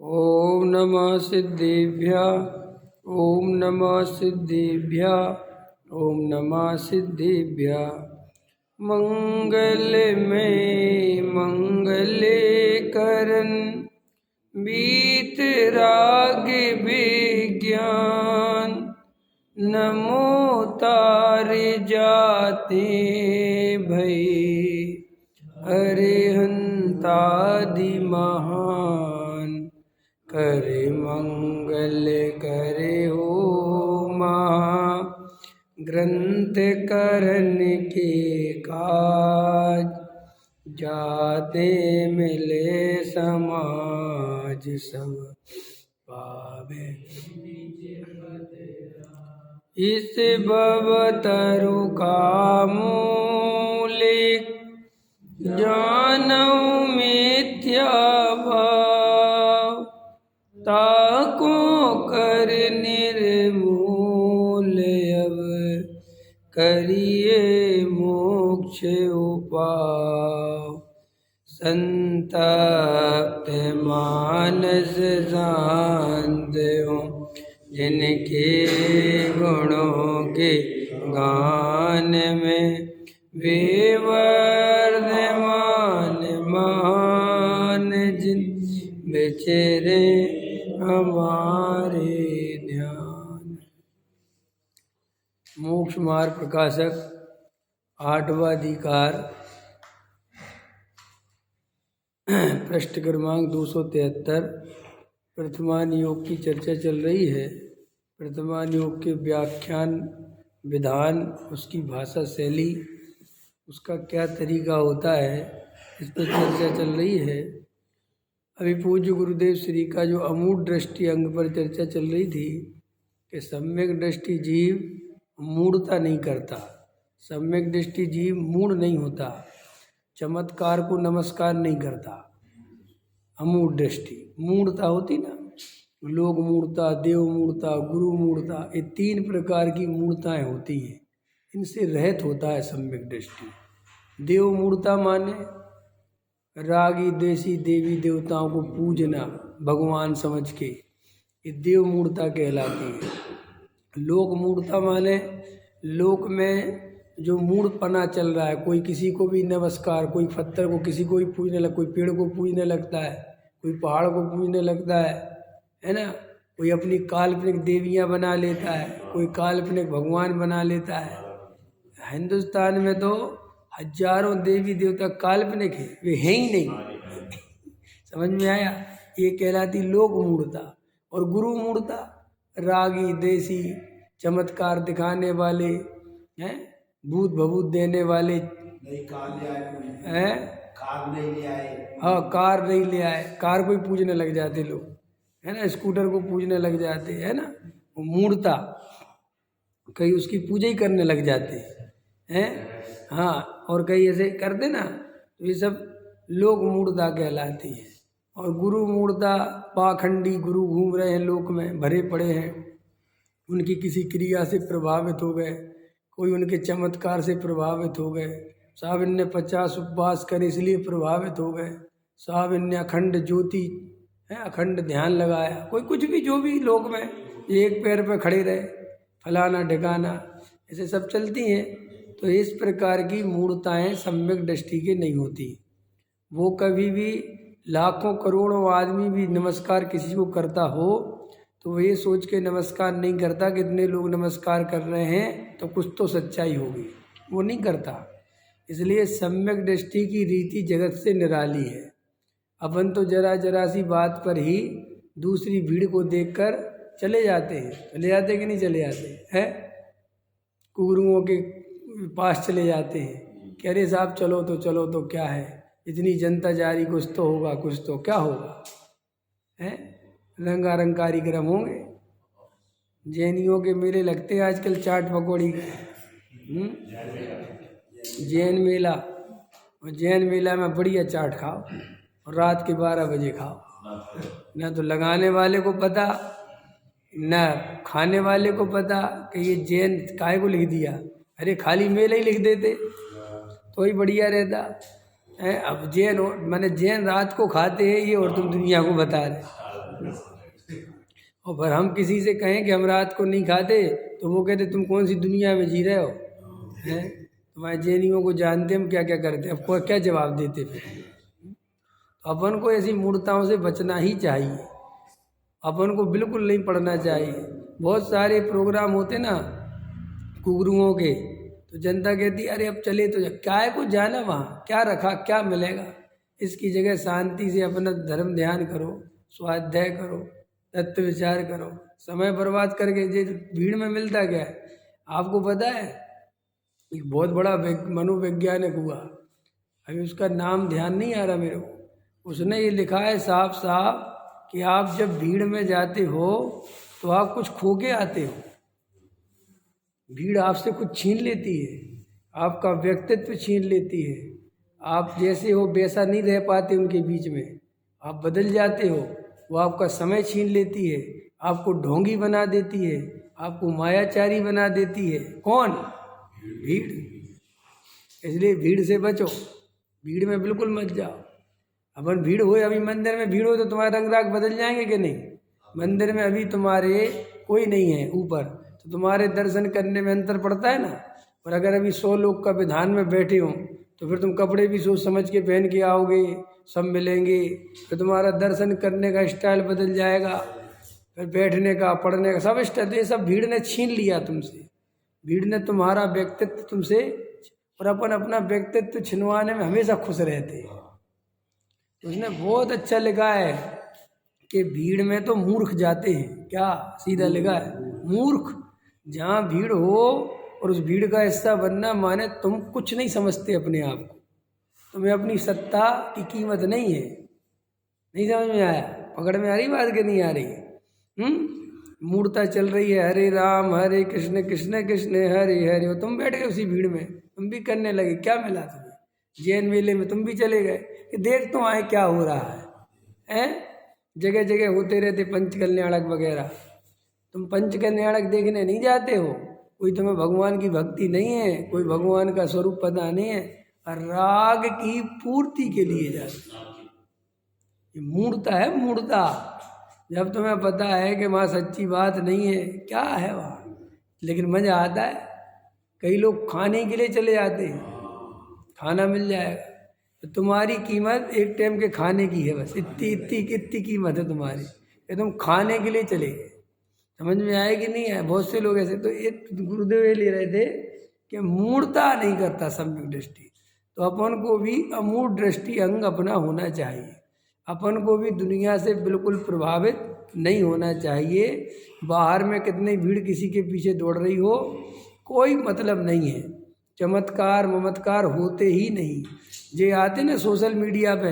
ओम नमः सिद्धेभ्यः। ओम नमः सिद्धेभ्यः। ओम नमः सिद्धेभ्यः। मंगल में मंगले करन बीत राग विज्ञान। नमो तार जाते भई अरिहंतादि महान। करे मंगल करे हो महा ग्रंथ करन के काज। जाते मिले समाज सब पावे। इस भवतरु का मूलिक जानऊ मिथ्या भाव। ताको कर निर्मूल अब करिए मोक्ष उपाव। संतप्त मानस शांत हो जिनके गुणों के गान में वे वर्धमान मान जिन बेचेरे हमारे ध्यान। मोक्ष मार्ग प्रकाशक 8वां अधिकार पृष्ठ क्रमांक 273 प्रथमान योग की चर्चा चल रही है। प्रथमान योग के व्याख्यान विधान, उसकी भाषा शैली, उसका क्या तरीका होता है, इस पर चर्चा चल रही है। अभी पूज्य गुरुदेव श्री का जो अमूढ़ दृष्टि अंग पर चर्चा चल रही थी कि सम्यक दृष्टि जीव मूढ़ता नहीं करता, सम्यक दृष्टि जीव मूढ़ नहीं होता, चमत्कार को नमस्कार नहीं करता। अमूढ़ दृष्टि मूढ़ता होती ना, लोक मूढ़ता, देव मूढ़ता, गुरु मूढ़ता, ये 3 प्रकार की मूढ़ताएं होती हैं। इनसे रहित होता है सम्यक दृष्टि। देव मूढ़ता माने रागी देसी देवी देवताओं को पूजना भगवान समझ के, ये देव मूढ़ता कहलाती है। लोक मूढ़ता माने लोक में जो मूढ़पना चल रहा है, कोई किसी को भी नमस्कार, कोई पत्थर को किसी को भी पूजने लग, कोई पेड़ को पूजने लगता है, कोई पहाड़ को पूजने लगता है ना। कोई अपनी काल्पनिक देवियां बना लेता है, कोई काल्पनिक भगवान बना लेता है। हिंदुस्तान में तो हजारों देवी देवता काल्पनिक है, वे हैं ही नहीं। समझ में आया? ये कहलाती लोक मूढ़ता। और गुरु मूढ़ता रागी देसी चमत्कार दिखाने वाले हैं, भूत भभूत देने वाले हैं। कार नहीं ले आए, हाँ कार नहीं ले आए, कार को ही पूजने लग जाते लोग, है ना। स्कूटर को पूजने लग जाते है ना, वो मूढ़ता, कहीं उसकी पूजा ही करने लग जाते हैं। हाँ, और कहीं ऐसे करते ना, तो ये सब लोक मूढ़ता कहलाती है। और गुरु मूढ़ता, पाखंडी गुरु घूम रहे हैं लोक में, भरे पड़े हैं, उनकी किसी क्रिया से प्रभावित हो गए, कोई उनके चमत्कार से प्रभावित हो गए। साहब इनने 50 उपवास करे इसलिए प्रभावित हो गए, साहब इनने अखंड ज्योति है, अखंड ध्यान लगाया, कोई कुछ भी, जो भी लोक में एक पैर पे खड़े रहे, फलाना ढिकाना, ऐसे सब चलती हैं। तो इस प्रकार की मूढ़ताएं सम्यक दृष्टि के नहीं होती। वो कभी भी लाखों करोड़ों आदमी भी नमस्कार किसी को करता हो तो वो ये सोच के नमस्कार नहीं करता कि इतने लोग नमस्कार कर रहे हैं तो कुछ तो सच्चाई होगी, वो नहीं करता। इसलिए सम्यक दृष्टि की रीति जगत से निराली है। अपन तो जरा जरा सी बात पर ही दूसरी भीड़ को देखकर चले जाते हैं, चले जाते कि नहीं चले जाते हैं, गुरुओं के पास चले जाते हैं कि अरे साहब चलो तो क्या है, इतनी जनता जा रही, कुछ तो होगा, कुछ तो क्या होगा, हैं रंगारंग कार्यक्रम होंगे। जैनियों के मेले लगते हैं आजकल, चाट पकौड़ी के, जैन मेला, और जैन मेला में बढ़िया चाट खाओ और रात के 12 बजे खाओ। ना तो लगाने वाले को पता, ना खाने वाले को पता कि ये जैन काहे को लिख दिया। अरे खाली मेला ही लिख देते तो ही बढ़िया रहता है। अब जैन माने जैन रात को खाते हैं ये, और तुम दुनिया को बता रहे और पर हम किसी से कहें कि हम रात को नहीं खाते तो वो कहते तुम कौन सी दुनिया में जी रहे हो, हैं? तुम्हारे जैनियों को जानते हम क्या क्या करते, अब को क्या जवाब देते फिर। तो अपन को ऐसी मूर्ताओं से बचना ही चाहिए, अपन को बिल्कुल नहीं पढ़ना चाहिए। बहुत सारे प्रोग्राम होते ना कुगुरुओं के, तो जनता कहती अरे अब चले तो क्या है को जाना वहाँ, क्या रखा क्या मिलेगा। इसकी जगह शांति से अपना धर्म ध्यान करो, स्वाध्याय करो, तत्व विचार करो। समय बर्बाद करके ये भीड़ में मिलता क्या है। आपको पता है एक बहुत बड़ा मनोवैज्ञानिक हुआ, अभी उसका नाम ध्यान नहीं आ रहा मेरे को, उसने ये लिखा है साफ साफ कि आप जब भीड़ में जाते हो तो आप कुछ खो के आते हो। भीड़ आपसे कुछ छीन लेती है, आपका व्यक्तित्व छीन लेती है। आप जैसे हो वैसा नहीं रह पाते उनके बीच में, आप बदल जाते हो। वो आपका समय छीन लेती है, आपको ढोंगी बना देती है, आपको मायाचारी बना देती है। कौन? भीड़। इसलिए भीड़ से बचो, भीड़ में बिल्कुल मत जाओ। अपन भीड़ हो, अभी मंदिर में भीड़ हो तो तुम्हारे रंग राग बदल जाएंगे कि नहीं। मंदिर में अभी तुम्हारे कोई नहीं है ऊपर, तो तुम्हारे दर्शन करने में अंतर पड़ता है ना। और अगर अभी 100 लोग का विधान में बैठे हो तो फिर तुम कपड़े भी सोच समझ के पहन के आओगे, सब मिलेंगे, फिर तुम्हारा दर्शन करने का स्टाइल बदल जाएगा, फिर बैठने का पढ़ने का सब स्टाइल। ये सब भीड़ ने छीन लिया तुमसे, भीड़ ने तुम्हारा व्यक्तित्व तुमसे, और अपन अपना व्यक्तित्व छिनवाने में हमेशा खुश रहते हैं। उसने बहुत अच्छा लिखा है कि भीड़ में तो मूर्ख जाते हैं, क्या सीधा लिखा है, मूर्ख। जहाँ भीड़ हो और उस भीड़ का हिस्सा बनना माने तुम कुछ नहीं समझते अपने आप को, तुम्हें अपनी सत्ता की कीमत नहीं है। नहीं समझ में आया, पकड़ में आ रही बात कि नहीं आ रही। मूर्ता चल रही है हरे राम हरे कृष्ण कृष्ण कृष्ण हरे हरे, और तुम बैठ गए उसी भीड़ में, तुम भी करने लगे। क्या मिला तुम्हें? जैन मेले में तुम भी चले गए कि देख तो आए क्या हो रहा है। जगह जगह होते रहते पंच कल्याणक वगैरह, तुम पंच कल्याणक देखने नहीं जाते हो। कोई तुम्हें भगवान की भक्ति नहीं है, कोई भगवान का स्वरूप पता नहीं है, और राग की पूर्ति के लिए जाते। ये मूर्ता है, मूर्ता। जब तुम्हें पता है कि वहाँ सच्ची बात नहीं है, क्या है वहाँ, लेकिन मज़ा आता है। कई लोग खाने के लिए चले जाते हैं, खाना मिल जाएगा तो तुम्हारी कीमत एक टाइम के खाने की है, बस इतनी इतनी इतनी कीमत है तुम्हारी कि तुम खाने के लिए चले गए। समझ में आए कि नहीं है। बहुत से लोग ऐसे, तो एक गुरुदेव ये ले रहे थे कि मूर्ता नहीं करता सम्यक दृष्टि, तो अपन को भी अमूढ़ दृष्टि अंग अपना होना चाहिए। अपन को भी दुनिया से बिल्कुल प्रभावित नहीं होना चाहिए। बाहर में कितनी भीड़ किसी के पीछे दौड़ रही हो, कोई मतलब नहीं है। चमत्कार ममत्कार होते ही नहीं। ये आते ना सोशल मीडिया पे,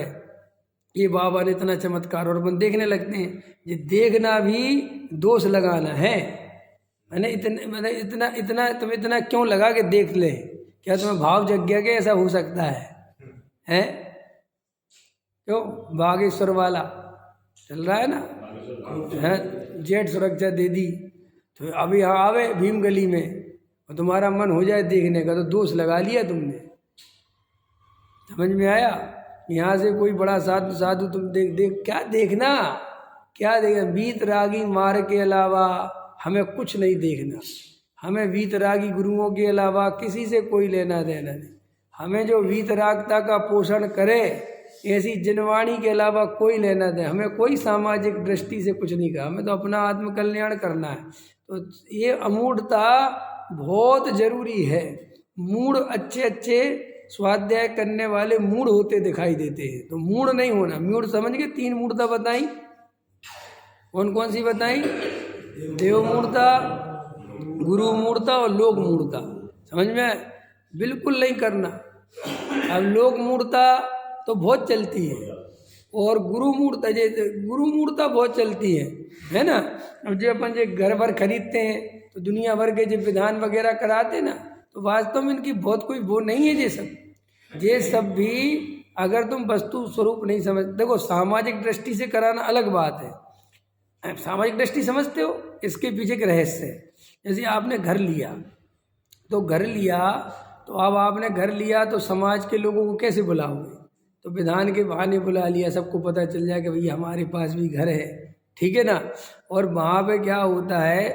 ये बाबा ने इतना चमत्कार, और अपन देखने लगते हैं। ये देखना भी दोष लगाना है। मैंने इतना इतना तुम इतना क्यों लगा के देख ले, क्या तुम्हें भाव जग गया कि ऐसा हो सकता है? क्यों? बागेश्वर वाला चल रहा है ना, है जेट सुरक्षा दे दी, तो अभी यहाँ आवे भीम गली में और तुम्हारा मन हो जाए देखने का, तो दोष लगा लिया तुमने। समझ में आया? यहाँ से कोई बड़ा साधु साधु तुम देख क्या देखना, क्या देखना। वीतरागी मार्ग के अलावा हमें कुछ नहीं देखना। हमें वीतरागी गुरुओं के अलावा किसी से कोई लेना देना नहीं। हमें जो वीतरागता का पोषण करे, ऐसी जनवाणी के अलावा कोई लेना दे। हमें कोई सामाजिक दृष्टि से कुछ नहीं कहा, हमें तो अपना आत्मकल्याण करना है। तो ये अमूढ़ता बहुत जरूरी है। मूढ़ अच्छे अच्छे स्वाध्याय करने वाले मूढ़ होते दिखाई देते हैं, तो मूढ़ नहीं होना। मूढ़ समझ के 3 मूढ़ता बताई, कौन कौन सी बताई? देव मूढ़ता, गुरु मूढ़ता और लोक मूढ़ता। समझ में? बिल्कुल नहीं करना। अब लोक मूढ़ता तो बहुत चलती है, और गुरु मूढ़ता बहुत चलती है ना। अब जो अपन जो घर भर खरीदते हैं तो दुनिया भर के जो विधान वगैरह कराते ना, तो वास्तव में इनकी बहुत कोई वो नहीं है। ये सब भी अगर तुम वस्तु स्वरूप नहीं समझ, देखो सामाजिक दृष्टि से कराना अलग बात है। सामाजिक दृष्टि समझते हो, इसके पीछे एक रहस्य है। जैसे आपने घर लिया, तो अब आपने घर लिया तो समाज के लोगों को कैसे बुलाओगे? तो विधान के बहाने बुला लिया, सबको पता चल जाए कि भैया हमारे पास भी घर है, ठीक है ना। और वहाँ पे क्या होता है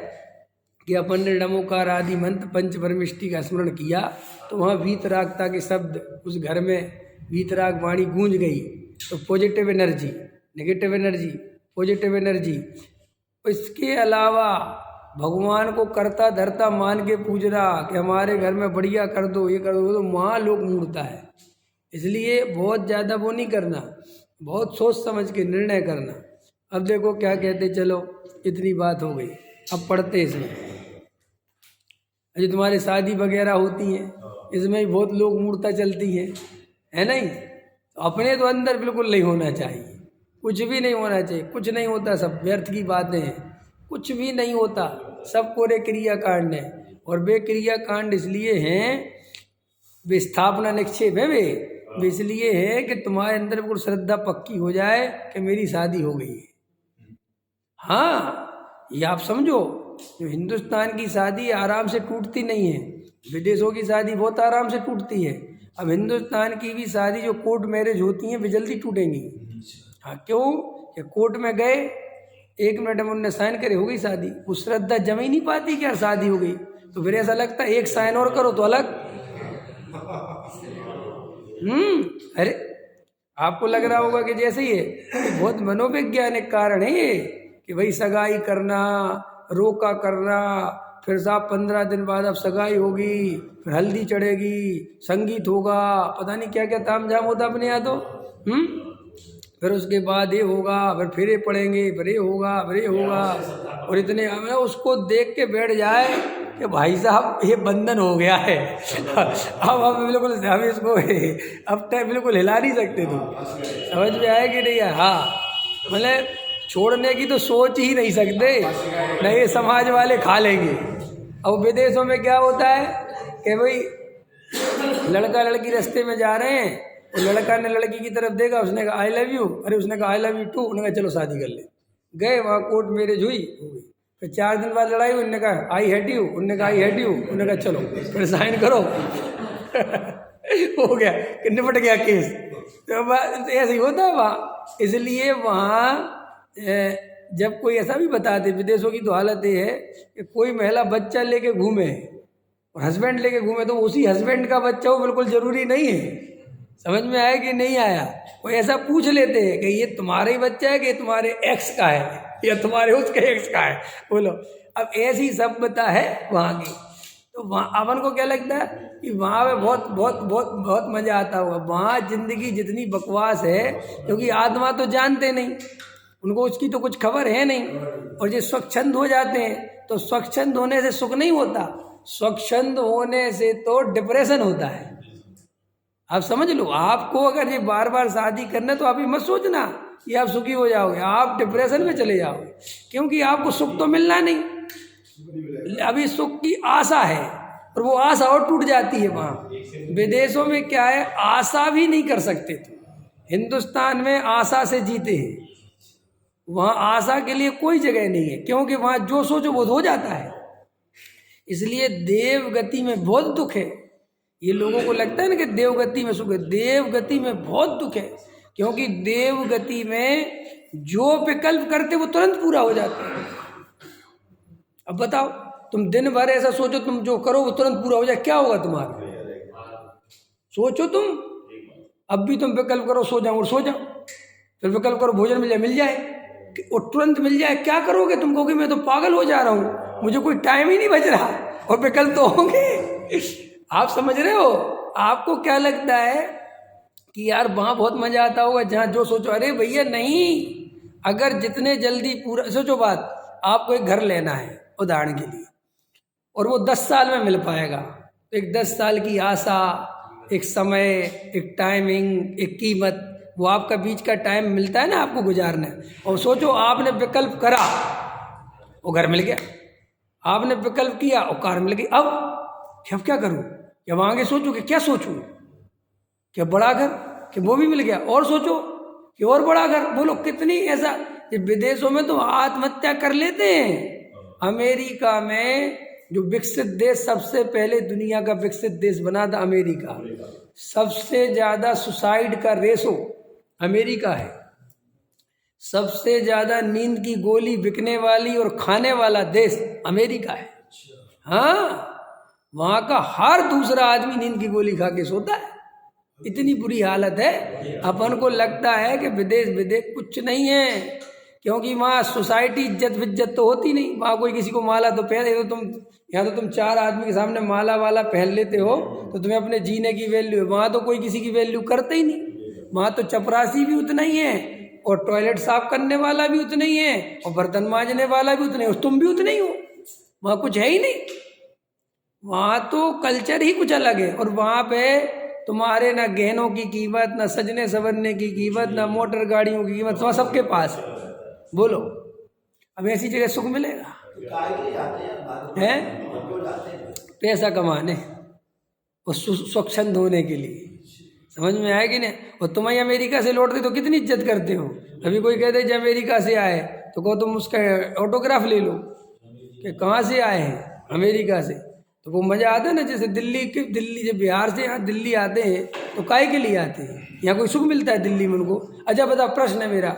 कि अपन ने नमोकार आदि मंत्र पंच परमिष्टि का स्मरण किया तो वहाँ वीतरागता के शब्द उस घर में वीतराग वाणी गूंज गई, तो positive energy, negative energy, positive energy. इसके अलावा भगवान को करता धरता मान के पूजना कि हमारे घर में बढ़िया कर दो, ये कर दो, तो वहाँ लोग मूर्ता है। इसलिए बहुत ज़्यादा वो नहीं करना, बहुत सोच समझ के निर्णय करना। अब देखो क्या कहते, चलो इतनी बात हो गई, अब पढ़ते इसमें। जो तुम्हारे शादी वगैरह होती हैं इसमें भी बहुत लोग मूर्ता चलती है नहीं। तो अपने तो अंदर बिल्कुल नहीं होना चाहिए, कुछ भी नहीं होना चाहिए, कुछ नहीं होता, सब व्यर्थ की बातें हैं, कुछ भी नहीं होता, सब कोरे क्रिया कांड है। और वे क्रिया कांड इसलिए हैं, वे स्थापना निक्षेप है, वे इसलिए है कि तुम्हारे अंदर बिल्कुल श्रद्धा पक्की हो जाए कि मेरी शादी हो गई है। हाँ, ये आप समझो, जो हिंदुस्तान की शादी आराम से टूटती नहीं है, विदेशों की शादी बहुत आराम से टूटती है। अब हिंदुस्तान की भी शादी जो कोर्ट मैरिज होती हैं वे जल्दी टूटेंगी। हाँ, क्यों कि कोर्ट में गए, 1 मिनट में उनने साइन करे, हो गई शादी। वो श्रद्धा जम ही नहीं पाती क्या शादी हो गई, तो फिर ऐसा लगता है एक साइन और करो तो अलग। अरे आपको लग रहा होगा कि जैसे ही है, बहुत मनोवैज्ञानिक कारण है ये कि भाई सगाई करना, रोका करना, फिर साहब 15 दिन बाद अब सगाई होगी, फिर हल्दी चढ़ेगी, संगीत होगा, पता नहीं क्या क्या तामझाम होता अपने यहाँ तो। फिर उसके बाद ये होगा, फिर फेरे पड़ेंगे, फिर ये होगा, फिर ये होगा। और इतने हमें उसको देख के बैठ जाए कि भाई साहब ये बंधन हो गया है। अब हम बिल्कुल, हम इसको अब तक बिल्कुल हिला नहीं सकते थे। समझ में आया कि नहीं है? हाँ, मतलब छोड़ने की तो सोच ही नहीं सकते, नहीं ये समाज वाले खा लेंगे। अब विदेशों में क्या होता है कि भाई लड़का लड़की रास्ते में जा रहे हैं, और लड़का ने लड़की की तरफ देखा, उसने कहा आई लव यू, अरे उसने कहा आई लव यू टू, उन्होंने कहा चलो शादी कर ले। गए वहाँ कोर्ट मैरिज हुई, हो गई। फिर 4 दिन बाद लड़ाई हुई, उन्होंने कहा आई हेट यू, उन्होंने कहा आई हेट यू, उन्होंने कहा चलो फिर साइन करो। हो गया, निपट गया केस। तो ऐसे ही होता है वहाँ। इसलिए वहाँ जब कोई ऐसा भी बताते, विदेशों की तो हालत ये है कि कोई महिला बच्चा लेके घूमे और हस्बैंड लेके घूमे, तो उसी हस्बैंड का बच्चा हो बिल्कुल जरूरी नहीं है। समझ में आया कि नहीं आया? वो ऐसा पूछ लेते हैं कि ये तुम्हारा ही बच्चा है कि तुम्हारे एक्स का है या तुम्हारे उसके एक्स का है, बोलो। अब ऐसी सभ्यता है वहाँ की। तो वहाँ अपन को क्या लगता है कि वहाँ पे बहुत बहुत बहुत बहुत मज़ा आता होगा। वहाँ जिंदगी जितनी बकवास है, क्योंकि आत्मा तो जानते नहीं, उनको उसकी तो कुछ खबर है नहीं। और जो स्वच्छंद हो जाते हैं, तो स्वच्छंद होने से सुख नहीं होता, स्वच्छंद होने से तो डिप्रेशन होता है। आप समझ लो, आपको अगर ये बार बार शादी करना, तो आप ये मत सोचना कि आप सुखी हो जाओगे, आप डिप्रेशन में चले जाओगे, क्योंकि आपको सुख तो मिलना नहीं। अभी सुख की आशा है, और वो आशा और टूट जाती है। वहाँ विदेशों में क्या है, आशा भी नहीं कर सकते थे, हिंदुस्तान में आशा से जीते हैं। वहाँ आशा के लिए कोई जगह नहीं है, क्योंकि वहाँ जो सोचो वो हो जाता है। इसलिए देव गति में बहुत दुख है। ये लोगों को लगता है ना कि देव गति में सुख है, देव गति में बहुत दुख है, क्योंकि देव गति में जो विकल्प करते वो तुरंत पूरा हो जाता है। अब बताओ, तुम दिन भर ऐसा सोचो, तुम जो करो वो तुरंत पूरा हो जाए, क्या होगा तुम्हारा? सोचो तुम, अब भी तुम विकल्प करो सो जाओ, और सो जाओ, फिर विकल्प करो भोजन मिल जाए, और तुरंत मिल जाए, क्या करोगे? तुम कहोगे मैं तो पागल हो जा रहा हूँ, मुझे कोई टाइम ही नहीं बच रहा, और विकल्प तो होंगे। आप समझ रहे हो? आपको क्या लगता है कि यार वहाँ बहुत मजा आता होगा जहाँ जो सोचो? अरे भैया नहीं, अगर जितने जल्दी पूरा सोचो बात, आपको एक घर लेना है उदाहरण के लिए, और वो 10 साल में मिल पाएगा, तो एक 10 साल की आशा, एक समय, एक टाइमिंग, एक कीमत, वो आपका बीच का टाइम मिलता है ना आपको गुजारना। और सोचो आपने विकल्प करा, वो घर मिल गया, आपने विकल्प किया और कार मिल गई। अब क्या करूँ? क्या वहाँ आगे सोचो कि क्या सोचूं, क्या बड़ा घर, कि वो भी मिल गया, और सोचो कि और बड़ा घर। बोलो कितनी ऐसा, विदेशों में तो आत्महत्या कर लेते हैं। अमेरिका में जो विकसित देश, सबसे पहले दुनिया का विकसित देश बना था अमेरिका, सबसे ज्यादा सुसाइड का रेशो अमेरिका है। सबसे ज्यादा नींद की गोली बिकने वाली और खाने वाला देश अमेरिका है। हाँ, वहां का हर दूसरा आदमी नींद की गोली खा के सोता है, इतनी बुरी हालत है। अपन को लगता है कि विदेश विदेश कुछ नहीं है, क्योंकि वहाँ सोसाइटी इज्जत विज्जत तो होती नहीं। वहाँ कोई किसी को माला तो पहन, तो तुम यहाँ तो तुम 4 आदमी के सामने माला वाला पहन लेते हो तो तुम्हें अपने जीने की वैल्यू है। वहाँ तो कोई किसी की वैल्यू करते ही नहीं। वहाँ तो चपरासी भी उतना ही है, और टॉयलेट साफ करने वाला भी उतना ही है, और बर्तन मांजने वाला भी उतना ही, तुम भी उतने ही हो। वहाँ कुछ है ही नहीं। वहाँ तो कल्चर ही कुछ अलग है। और वहाँ पे तुम्हारे ना गहनों की कीमत, ना सजने संवरने की कीमत, ना मोटर गाड़ियों की कीमत, वहाँ सबके पास है। बोलो, अब ऐसी जगह सुख मिलेगा? है पैसा कमाने और स्वच्छंद होने के लिए। समझ में आया कि नहीं? और तुम ही अमेरिका से लौटते तो कितनी इज्जत करते हो। अभी कोई कहते जो अमेरिका से आए तो कहो तुम उसका ऑटोग्राफ ले लो कि कहाँ से आए हैं, अमेरिका से। तो वो मज़ा आता है ना। जैसे दिल्ली जब बिहार से यहाँ दिल्ली आते हैं तो काहे के लिए आते हैं? यहाँ कोई सुख मिलता है दिल्ली में उनको? अच्छा बता, प्रश्न है मेरा,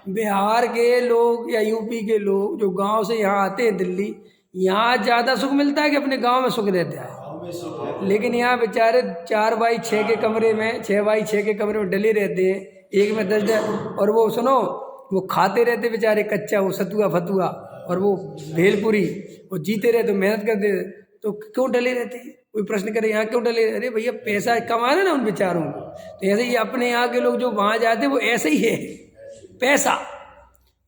बिहार के लोग या यूपी के लोग जो गांव से यहाँ आते हैं दिल्ली, यहाँ ज़्यादा सुख मिलता है कि अपने गांव में सुख रहता है? लेकिन यहाँ बेचारे 4x6 के कमरे में, 6x6 के कमरे में डले रहते हैं, एक में 10, और वो सुनो, वो खाते रहते बेचारे कच्चा, वो सतुआ फतुआ और वो भेलपुरी, वो जीते रहते, मेहनत करते, तो क्यों डले रहते हैं? कोई प्रश्न करे यहाँ क्यों डले? अरे भैया पैसा कमाना ना उन बेचारों को। तो ऐसे ही अपने यहाँ के लोग जो वहाँ जाते वो ऐसे ही है। पैसा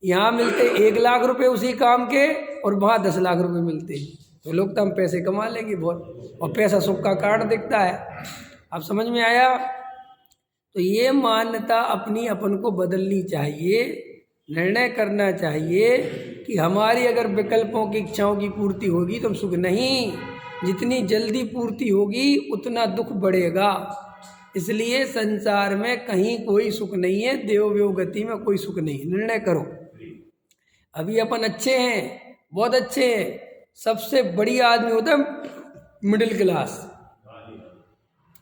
यहाँ मिलते 1 लाख रुपए उसी काम के, और वहाँ 10 लाख रुपए मिलते हैं। तो लोग तो हम पैसे कमा लेंगे बहुत, और पैसा सुख का कारण दिखता है। अब समझ में आया? तो ये मान्यता अपनी अपन को बदलनी चाहिए, निर्णय करना चाहिए कि हमारी अगर विकल्पों की, इच्छाओं की पूर्ति होगी तो सुख नहीं, जितनी जल्दी पूर्ति होगी उतना दुख बढ़ेगा। इसलिए संसार में कहीं कोई सुख नहीं है, देवव्यो गति में कोई सुख नहीं। निर्णय करो। अभी अपन अच्छे हैं, बहुत अच्छे हैं। सबसे बढ़िया आदमी होता है मिडिल क्लास।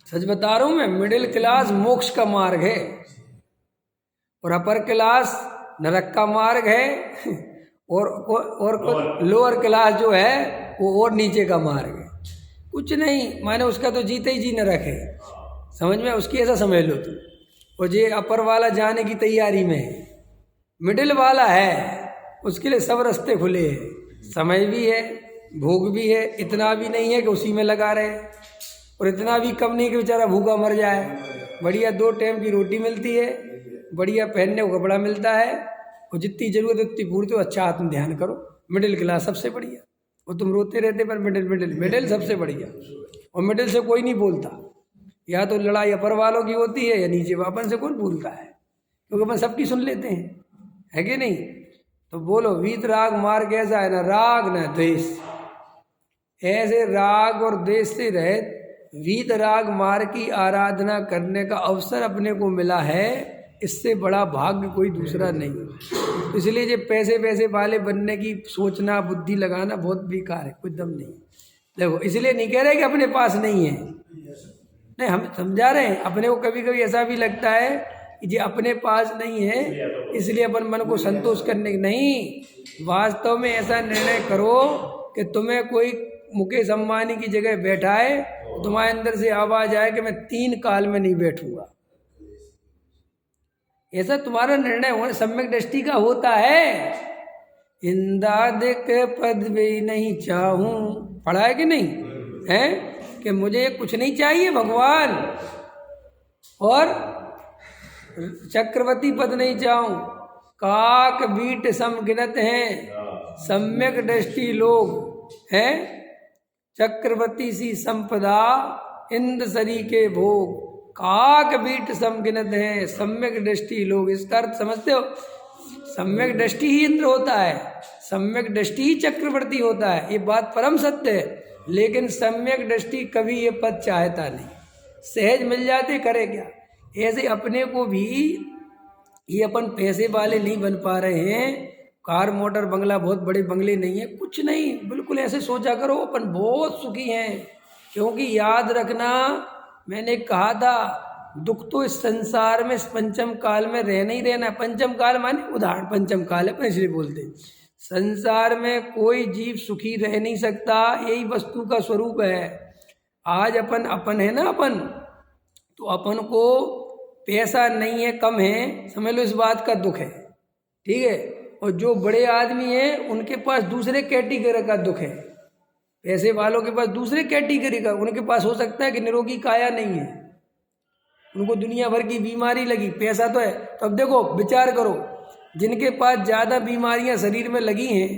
सच बता रहा हूं मैं, मिडिल क्लास मोक्ष का मार्ग है, और अपर क्लास नरक का मार्ग है, और लोअर क्लास जो है वो और नीचे का मार्ग है। कुछ नहीं, माने उसका तो जीते ही जी नरक है। समझ में? उसकी ऐसा समझ लो तुम। और ये अपर वाला जाने की तैयारी में है, मिडिल वाला है, उसके लिए सब रास्ते खुले हैं। समय भी है, भोग भी है, इतना भी नहीं है कि उसी में लगा रहे, और इतना भी कम नहीं कि बेचारा भूखा मर जाए। बढ़िया 2 टाइम की रोटी मिलती है, बढ़िया पहनने को कपड़ा मिलता है, और जितनी जरूरत है उतनी पूर्ति। अच्छा आत्म ध्यान करो, मिडिल क्लास सबसे बढ़िया। और तुम रोते रहते पर मिडिल सबसे बढ़िया। और मिडिल से कोई नहीं बोलता, या तो लड़ाई अपर वालों की होती है या नीचे। अपन से कौन बोलता है? क्योंकि अपन सबकी सुन लेते हैं, है कि नहीं? तो बोलो, वीत राग मार्ग ऐसा है, ना राग ना द्वेष। ऐसे राग और द्वेष से रहित वीत राग मार्ग की आराधना करने का अवसर अपने को मिला है, इससे बड़ा भाग्य कोई दूसरा नहीं। इसलिए ये पैसे वाले बनने की सोचना, बुद्धि लगाना बहुत बेकार है, कोई दम नहीं। देखो, इसलिए नहीं कह रहे कि अपने पास नहीं है, नहीं, हम समझा रहे हैं। अपने को कभी कभी ऐसा भी लगता है कि ये अपने पास नहीं है, इसलिए अपन मन को संतोष करने नहीं। वास्तव में ऐसा निर्णय करो कि तुम्हें कोई मुकेश अंबानी की जगह बैठाए, तुम्हारे अंदर से आवाज आए कि मैं 3 काल में नहीं बैठूंगा। ऐसा तुम्हारा निर्णय होने सम्यक दृष्टि का होता है। इंदादिक पद भी नहीं चाहूं, पढ़ा है कि नहीं है? कि मुझे कुछ नहीं चाहिए भगवान, और चक्रवर्ती पद नहीं चाहूं। काक बीट समगिनत हैं सम्यक दृष्टि लोग हैं, चक्रवर्ती सी संपदा इंद्र सरी के भोग। काक बीट समगिनत हैं सम्यक दृष्टि लोग। इसका अर्थ समझते हो? सम्यक दृष्टि ही इंद्र होता है, सम्यक दृष्टि ही चक्रवर्ती होता है। ये बात परम सत्य है। लेकिन सम्यक दृष्टि कभी ये पद चाहता नहीं, सहज मिल जाते करे क्या। ऐसे अपने को भी ये अपन पैसे वाले नहीं बन पा रहे हैं, कार मोटर बंगला, बहुत बड़े बंगले नहीं है, कुछ नहीं। बिल्कुल ऐसे सोचा करो अपन बहुत सुखी हैं। क्योंकि याद रखना, मैंने कहा था दुख तो इस संसार में, इस पंचम काल में रहना ही रहना है। पंचम काल माने उदाहरण, पंचम काल है, इसलिए बोलते हैं संसार में कोई जीव सुखी रह नहीं सकता, यही वस्तु का स्वरूप है। आज अपन है ना, अपन तो अपन को पैसा नहीं है, कम है, समझ लो इस बात का दुख है, ठीक है। और जो बड़े आदमी हैं उनके पास दूसरे कैटेगरी का दुख है, पैसे वालों के पास दूसरे कैटेगरी का, उनके पास हो सकता है कि निरोगी काया नहीं है, उनको दुनिया भर की बीमारी लगी, पैसा तो है। तो अब देखो विचार करो, जिनके पास ज़्यादा बीमारियां शरीर में लगी हैं,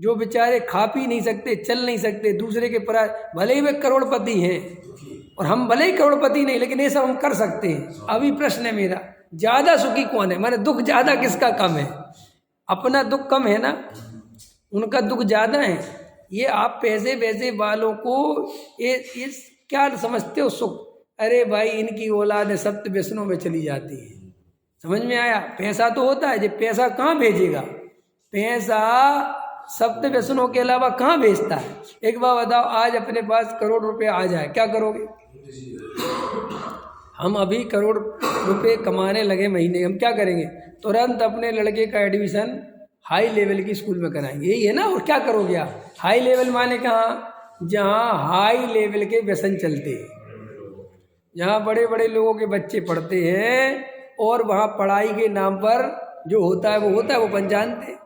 जो बेचारे खा पी नहीं सकते, चल नहीं सकते, दूसरे के पराय, भले ही वे करोड़पति हैं और हम भले ही करोड़पति नहीं, लेकिन ये सब हम कर सकते हैं। अभी प्रश्न है मेरा, ज़्यादा सुखी कौन है? माने दुख ज़्यादा किसका कम है? अपना दुख कम है ना, उनका दुख ज़्यादा है। ये आप पैसे वैसे वालों को ये क्या समझते हो सुख? अरे भाई इनकी औलाद सप्त व्यसनों में चली जाती है, समझ में आया? पैसा तो होता है, जो पैसा कहाँ भेजेगा? पैसा सप्त व्यसनों के अलावा कहाँ भेजता है? एक बार बताओ, आज अपने पास करोड़ रुपए आ जाए, क्या करोगे? हम अभी करोड़ रुपए कमाने लगे महीने, हम क्या करेंगे? तुरंत अपने लड़के का एडमिशन हाई लेवल की स्कूल में कराएंगे, यही है ना। और क्या करोगे आप? हाई लेवल माने कहाँ? जहाँ हाई लेवल के व्यसन चलते हैं, जहाँ बड़े बड़े लोगों के बच्चे पढ़ते हैं, और वहाँ पढ़ाई के नाम पर जो होता है वो अपन जानते हैं,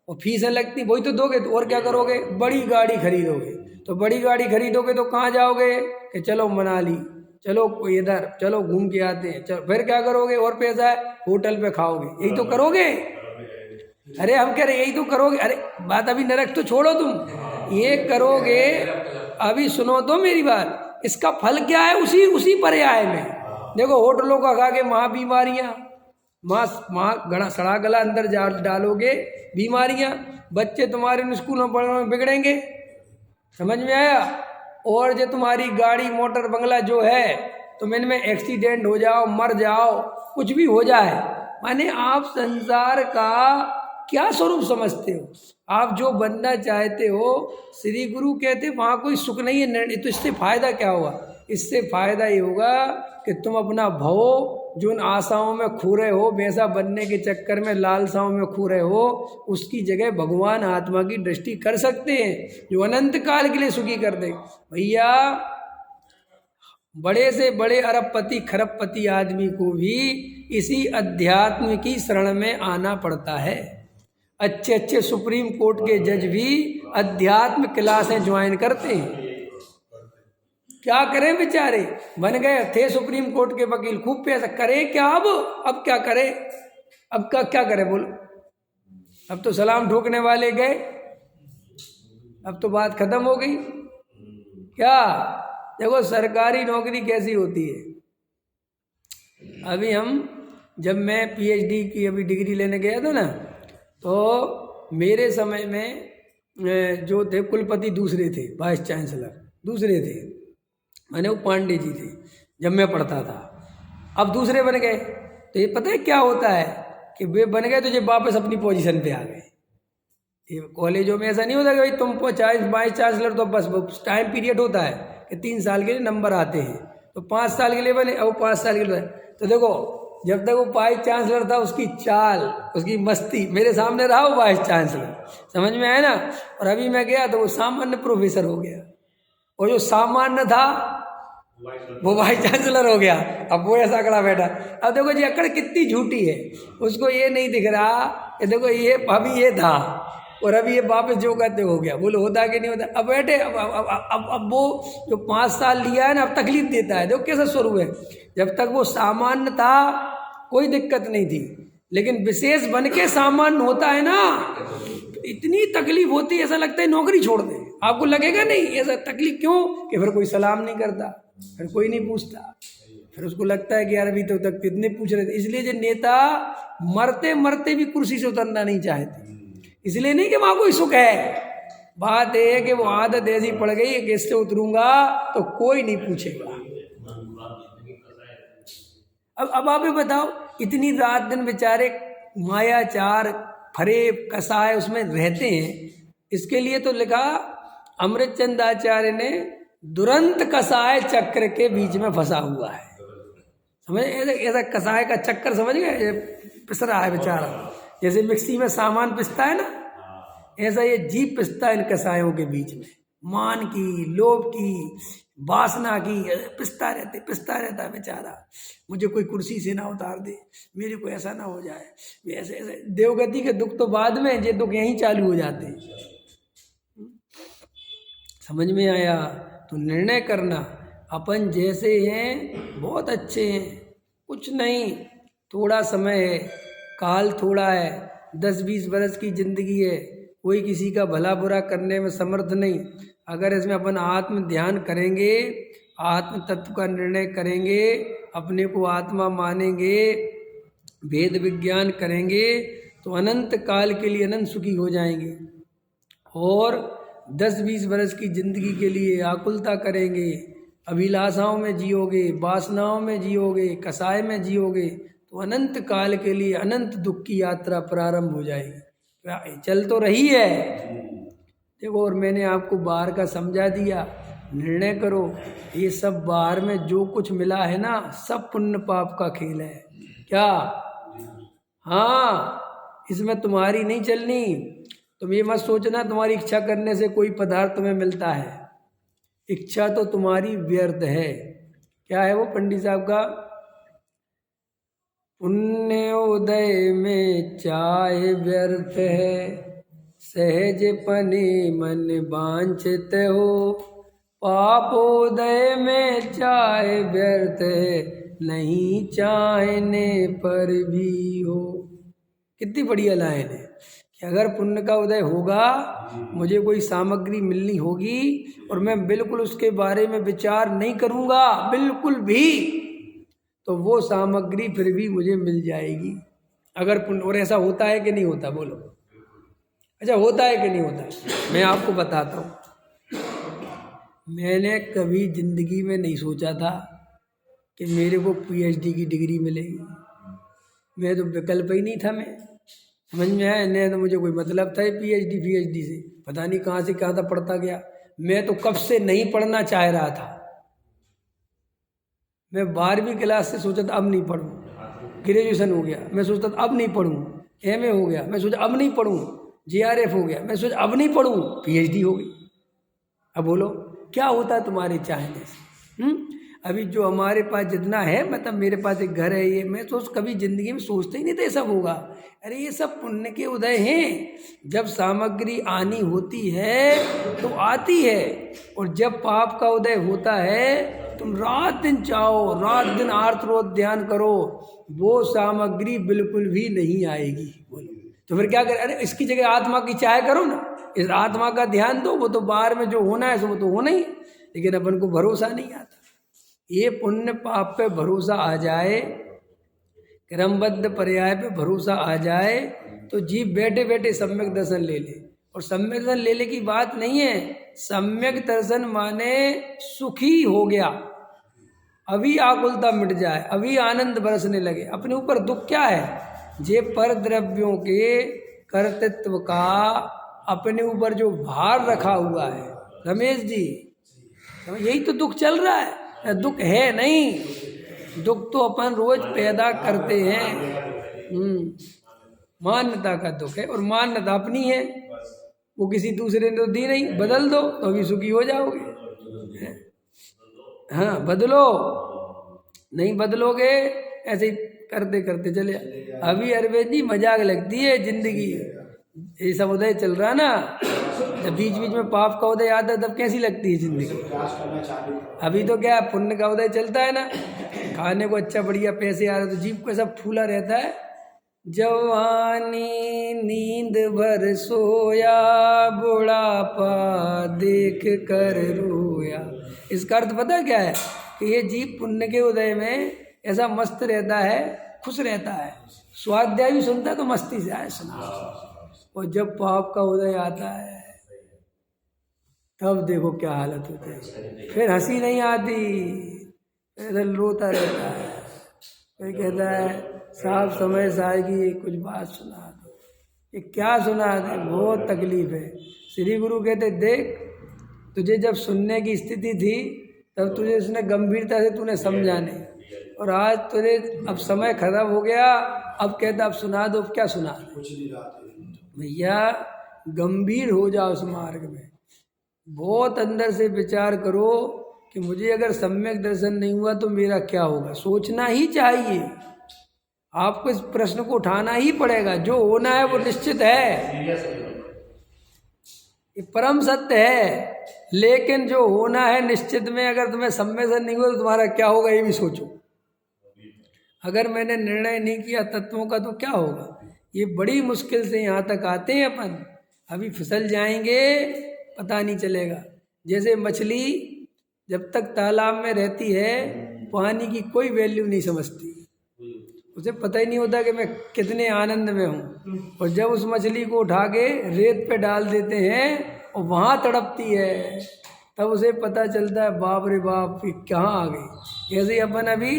और फीसें लगती, वही तो दोगे। तो और क्या करोगे? बड़ी गाड़ी खरीदोगे। तो बड़ी गाड़ी खरीदोगे तो कहाँ जाओगे? कि चलो मनाली, चलो इधर, चलो घूम के आते हैं। चलो फिर क्या करोगे? और पैसा है, होटल पे खाओगे, यही तो करोगे। अरे हम कह रहे यही तो करोगे। अरे बात अभी नरक तो छोड़ो, तुम ये करोगे। अभी सुनो तो मेरी बात, इसका फल क्या है? उसी पर्याय में देखो, होटलों का खा के महा बीमारियाँ, माँ गड़ा सड़ा गला अंदर जा डालोगे, बीमारियाँ, बच्चे तुम्हारे स्कूल में पढ़ने में बिगड़ेंगे, समझ में आया? और जो तुम्हारी गाड़ी मोटर बंगला जो है, तुम इनमें एक्सीडेंट हो जाओ, मर जाओ, कुछ भी हो जाए, माने आप संसार का क्या स्वरूप समझते हो? आप जो बनना चाहते हो, श्री गुरु कहते वहाँ कोई सुख नहीं है। तो इससे फायदा क्या हुआ? इससे फायदा ये होगा कि तुम अपना भव, जो उन आशाओं में खो रहे हो, वैसा बनने के चक्कर में लालसाओं में खो रहे हो, उसकी जगह भगवान आत्मा की दृष्टि कर सकते हैं, जो अनंत काल के लिए सुखी कर दे। भैया बड़े से बड़े अरबपति खरबपति आदमी को भी इसी अध्यात्म की शरण में आना पड़ता है। अच्छे सुप्रीम कोर्ट के जज भी अध्यात्म क्लासें ज्वाइन करते हैं। क्या करें बेचारे, बन गए थे सुप्रीम कोर्ट के वकील, खूब पैसा, करें क्या अब क्या करें? अब क्या करें बोलो? अब तो सलाम ठोकने वाले गए, अब तो बात खत्म हो गई। क्या देखो सरकारी नौकरी कैसी होती है। अभी जब मैं पीएचडी की अभी डिग्री लेने गया था ना, तो मेरे समय में जो थे कुलपति दूसरे थे, वाइस चांसलर दूसरे थे, माने वो पांडे जी थे जब मैं पढ़ता था। अब दूसरे बन गए, तो ये पता है क्या होता है कि वे बन गए तो ये वापस अपनी पोजीशन पे आ गए। ये कॉलेजों में ऐसा नहीं होता कि भाई तुम वाइस चांसलर, तो बस टाइम पीरियड होता है कि 3 साल के लिए नंबर आते हैं, तो 5 साल के लिए बने, और 5 साल के लिए। तो देखो जब तक वो वाइस चांसलर था, उसकी चाल, उसकी मस्ती मेरे सामने रहा, वो वाइस चांसलर, समझ में आया ना। और अभी मैं गया तो वो सामान्य प्रोफेसर हो गया, और जो सामान्य था वो वाइस चांसलर हो गया। अब वो ऐसा खड़ा बैठा। अब देखो जी अकड़ कितनी झूठी है, उसको ये नहीं दिख रहा कि देखो ये अभी ये था और अभी ये वापस जो कहते हो गया। बोलो होता कि नहीं होता? अब बैठे, अब वो जो 5 साल लिया है ना, अब तकलीफ देता है। देखो कैसा स्वरूप है। जब तक वो सामान्य था कोई दिक्कत नहीं थी, लेकिन विशेष बन के सामान्य होता है ना, इतनी तकलीफ होती है, ऐसा लगता है नौकरी छोड़ दे। आपको लगेगा नहीं ऐसा? तकलीफ क्यों? कि फिर कोई सलाम नहीं करता, फिर कोई नहीं पूछता, फिर उसको लगता है कि यार अभी तो तक कितने पूछ रहे थे। इसलिए जो नेता मरते मरते भी कुर्सी से उतरना नहीं चाहते, इसलिए नहीं कि वहां कोई सुख है। बात यह है कि वो आदत ऐसी पड़ गई है कि इससे उतरूंगा तो कोई नहीं पूछेगा। अब आप ही बताओ, इतनी रात दिन बेचारे मायाचार फरेब कसाय उसमें रहते हैं। इसके लिए तो लिखा अमृतचंद आचार्य ने, दुरंत कसाय चक्र के बीच में फंसा हुआ है, समझ, ऐसा ऐसा कसाय का चक्कर समझ गए, ये पिस रहा है बेचारा, जैसे मिक्सी में सामान पिसता है ना, ऐसा ये जीव पिसता है इन कसायों के बीच में, मान की, लोभ की, वासना की, पिसता रहता है बेचारा। मुझे कोई कुर्सी से ना उतार दे, मेरे को ऐसा ना हो जाए, ऐसे ऐसे। देवगति के दुख तो बाद में, ये दुख यहीं चालू हो जाते हैं। समझ में आया? तो निर्णय करना, अपन जैसे हैं बहुत अच्छे हैं, कुछ नहीं, थोड़ा समय है, काल थोड़ा है, 10-20 बरस की जिंदगी है, कोई किसी का भला बुरा करने में समर्थ नहीं। अगर इसमें अपन आत्म ध्यान करेंगे, आत्म तत्व का निर्णय करेंगे, अपने को आत्मा मानेंगे, वेद विज्ञान करेंगे, तो अनंत काल के लिए अनंत सुखी हो जाएंगे। और 10-20 बरस की जिंदगी के लिए आकुलता करेंगे, अभिलाषाओं में जियोगे, वासनाओं में जियोगे, कसाय में जियोगे, तो अनंत काल के लिए अनंत दुख की यात्रा प्रारंभ हो जाएगी। चल तो रही है देखो। और मैंने आपको बाहर का समझा दिया, निर्णय करो। ये सब बाहर में जो कुछ मिला है ना, सब पुण्य पाप का खेल है। क्या? हाँ, इसमें तुम्हारी नहीं चलनी। तुम ये मत सोचना तुम्हारी इच्छा करने से कोई पदार्थ तुम्हें मिलता है। इच्छा तो तुम्हारी व्यर्थ है। क्या है वो पंडित साहब का? पुण्य उदय में चाहे व्यर्थ है, सहज पने मन वांछित हो। पापोदय में चाहे व्यर्थ है, नहीं चाहने पर भी हो। कितनी बढ़िया लाइन है कि अगर पुण्य का उदय होगा, मुझे कोई सामग्री मिलनी होगी और मैं बिल्कुल उसके बारे में विचार नहीं करूँगा बिल्कुल भी, तो वो सामग्री फिर भी मुझे मिल जाएगी। अगर पुण्य, और ऐसा होता है कि नहीं होता? बोलो। अच्छा, होता है कि नहीं होता? मैं आपको बताता हूँ। मैंने कभी जिंदगी में नहीं सोचा था कि मेरे को PhD की डिग्री मिलेगी। मैं तो विकल्प ही नहीं था। मैं समझ में आया नहीं, तो मुझे कोई मतलब था PhD से, पता नहीं कहाँ से कहाँ तक पढ़ता गया। मैं तो कब से नहीं पढ़ना चाह रहा था। मैं 12वीं क्लास से सोचा था अब नहीं पढ़ूँ, ग्रेजुएशन हो गया, मैं सोचता था अब नहीं पढ़ूँ, MA हो गया, मैं सोचा अब नहीं पढ़ूँ, JRF हो गया, मैं सोचा अब नहीं पढ़ूँ, PhD हो गई। अब बोलो क्या होता है तुम्हारे चाहने से? अभी जो हमारे पास जितना है, मतलब मेरे पास एक घर है, ये मैं सोच कभी जिंदगी में सोचते ही नहीं थे सब होगा। अरे ये सब पुण्य के उदय हैं। जब सामग्री आनी होती है तो आती है, और जब पाप का उदय होता है तुम रात दिन चाहो, रात दिन आर्तरोध ध्यान करो, वो सामग्री बिल्कुल भी नहीं आएगी। बोलो तो फिर क्या करें? अरे इसकी जगह आत्मा की चाह करो ना, इस आत्मा का ध्यान दो, वो तो बाहर में जो होना है वो तो होना ही, लेकिन अपन को भरोसा नहीं आता। ये पुण्य पाप पे भरोसा आ जाए, क्रमबद्ध पर्याय पे भरोसा आ जाए, तो जीव बैठे बैठे सम्यक दर्शन ले ले। और सम्यक दर्शन लेने की बात नहीं है, सम्यक दर्शन माने सुखी हो गया, अभी आकुलता मिट जाए, अभी आनंद बरसने लगे। अपने ऊपर दुख क्या है? जे पर द्रव्यों के कर्तृत्व का अपने ऊपर जो भार रखा हुआ है, रमेश जी, यही तो दुख चल रहा है। दुख है नहीं, दुख तो अपन रोज पैदा करते हैं। मान्यता का दुख है, और मान्यता अपनी है, वो किसी दूसरे ने तो दी नहीं। बदल दो तो अभी सुखी हो जाओगे। हाँ, बदलो, नहीं बदलोगे ऐसे ही करते करते चले। अभी अरविंद जी मजाक लगती है जिंदगी, ये सब उदय चल रहा ना, जब बीच बीच में पाप का उदय आता है तब कैसी लगती है जिंदगी। अभी तो क्या पुण्य का उदय चलता है ना, खाने को अच्छा बढ़िया पैसे आ रहे तो जीव को सब फूला रहता है। जवानी नींद भर सोया, बुढ़ापा देख कर रोया। इसका अर्थ पता क्या है? कि ये जीव पुण्य के उदय में ऐसा मस्त रहता है, खुश रहता है, स्वाध्याय भी सुनता है तो मस्ती से आए सुना। और जब पाप का उदय आता है तब देखो क्या हालत होती है। फिर हंसी नहीं आती, फिर रोता रहता है, फिर कहता है साहब समय से आएगी, कुछ बात सुना दो। ये क्या सुना दे, बहुत तकलीफ है। श्री गुरु कहते देख, तुझे जब सुनने की स्थिति थी तब तुझे उसने गंभीरता से तूने समझा नहीं, और आज तुझे अब समय खराब हो गया, अब कहता अब सुना दो, क्या सुना दो? भैया गंभीर हो जाओ उस मार्ग में, बहुत अंदर से विचार करो कि मुझे अगर सम्यक दर्शन नहीं हुआ तो मेरा क्या होगा। सोचना ही चाहिए, आपको इस प्रश्न को उठाना ही पड़ेगा। जो होना है वो निश्चित है, ये परम सत्य है, लेकिन जो होना है निश्चित में अगर तुम्हें सम्मेलन नहीं हुआ तो तुम्हारा क्या होगा ये भी सोचो। अगर मैंने निर्णय नहीं किया तत्वों का तो क्या होगा। ये बड़ी मुश्किल से यहाँ तक आते हैं अपन, अभी फिसल जाएंगे पता नहीं चलेगा। जैसे मछली जब तक तालाब में रहती है पानी की कोई वैल्यू नहीं समझती, उसे पता ही नहीं होता कि मैं कितने आनंद में हूँ। और जब उस मछली को उठा के रेत पे डाल देते हैं और वहाँ तड़पती है, तब उसे पता चलता है बाप रे बाप ये कहाँ आ गई। ऐसे ही अपन अभी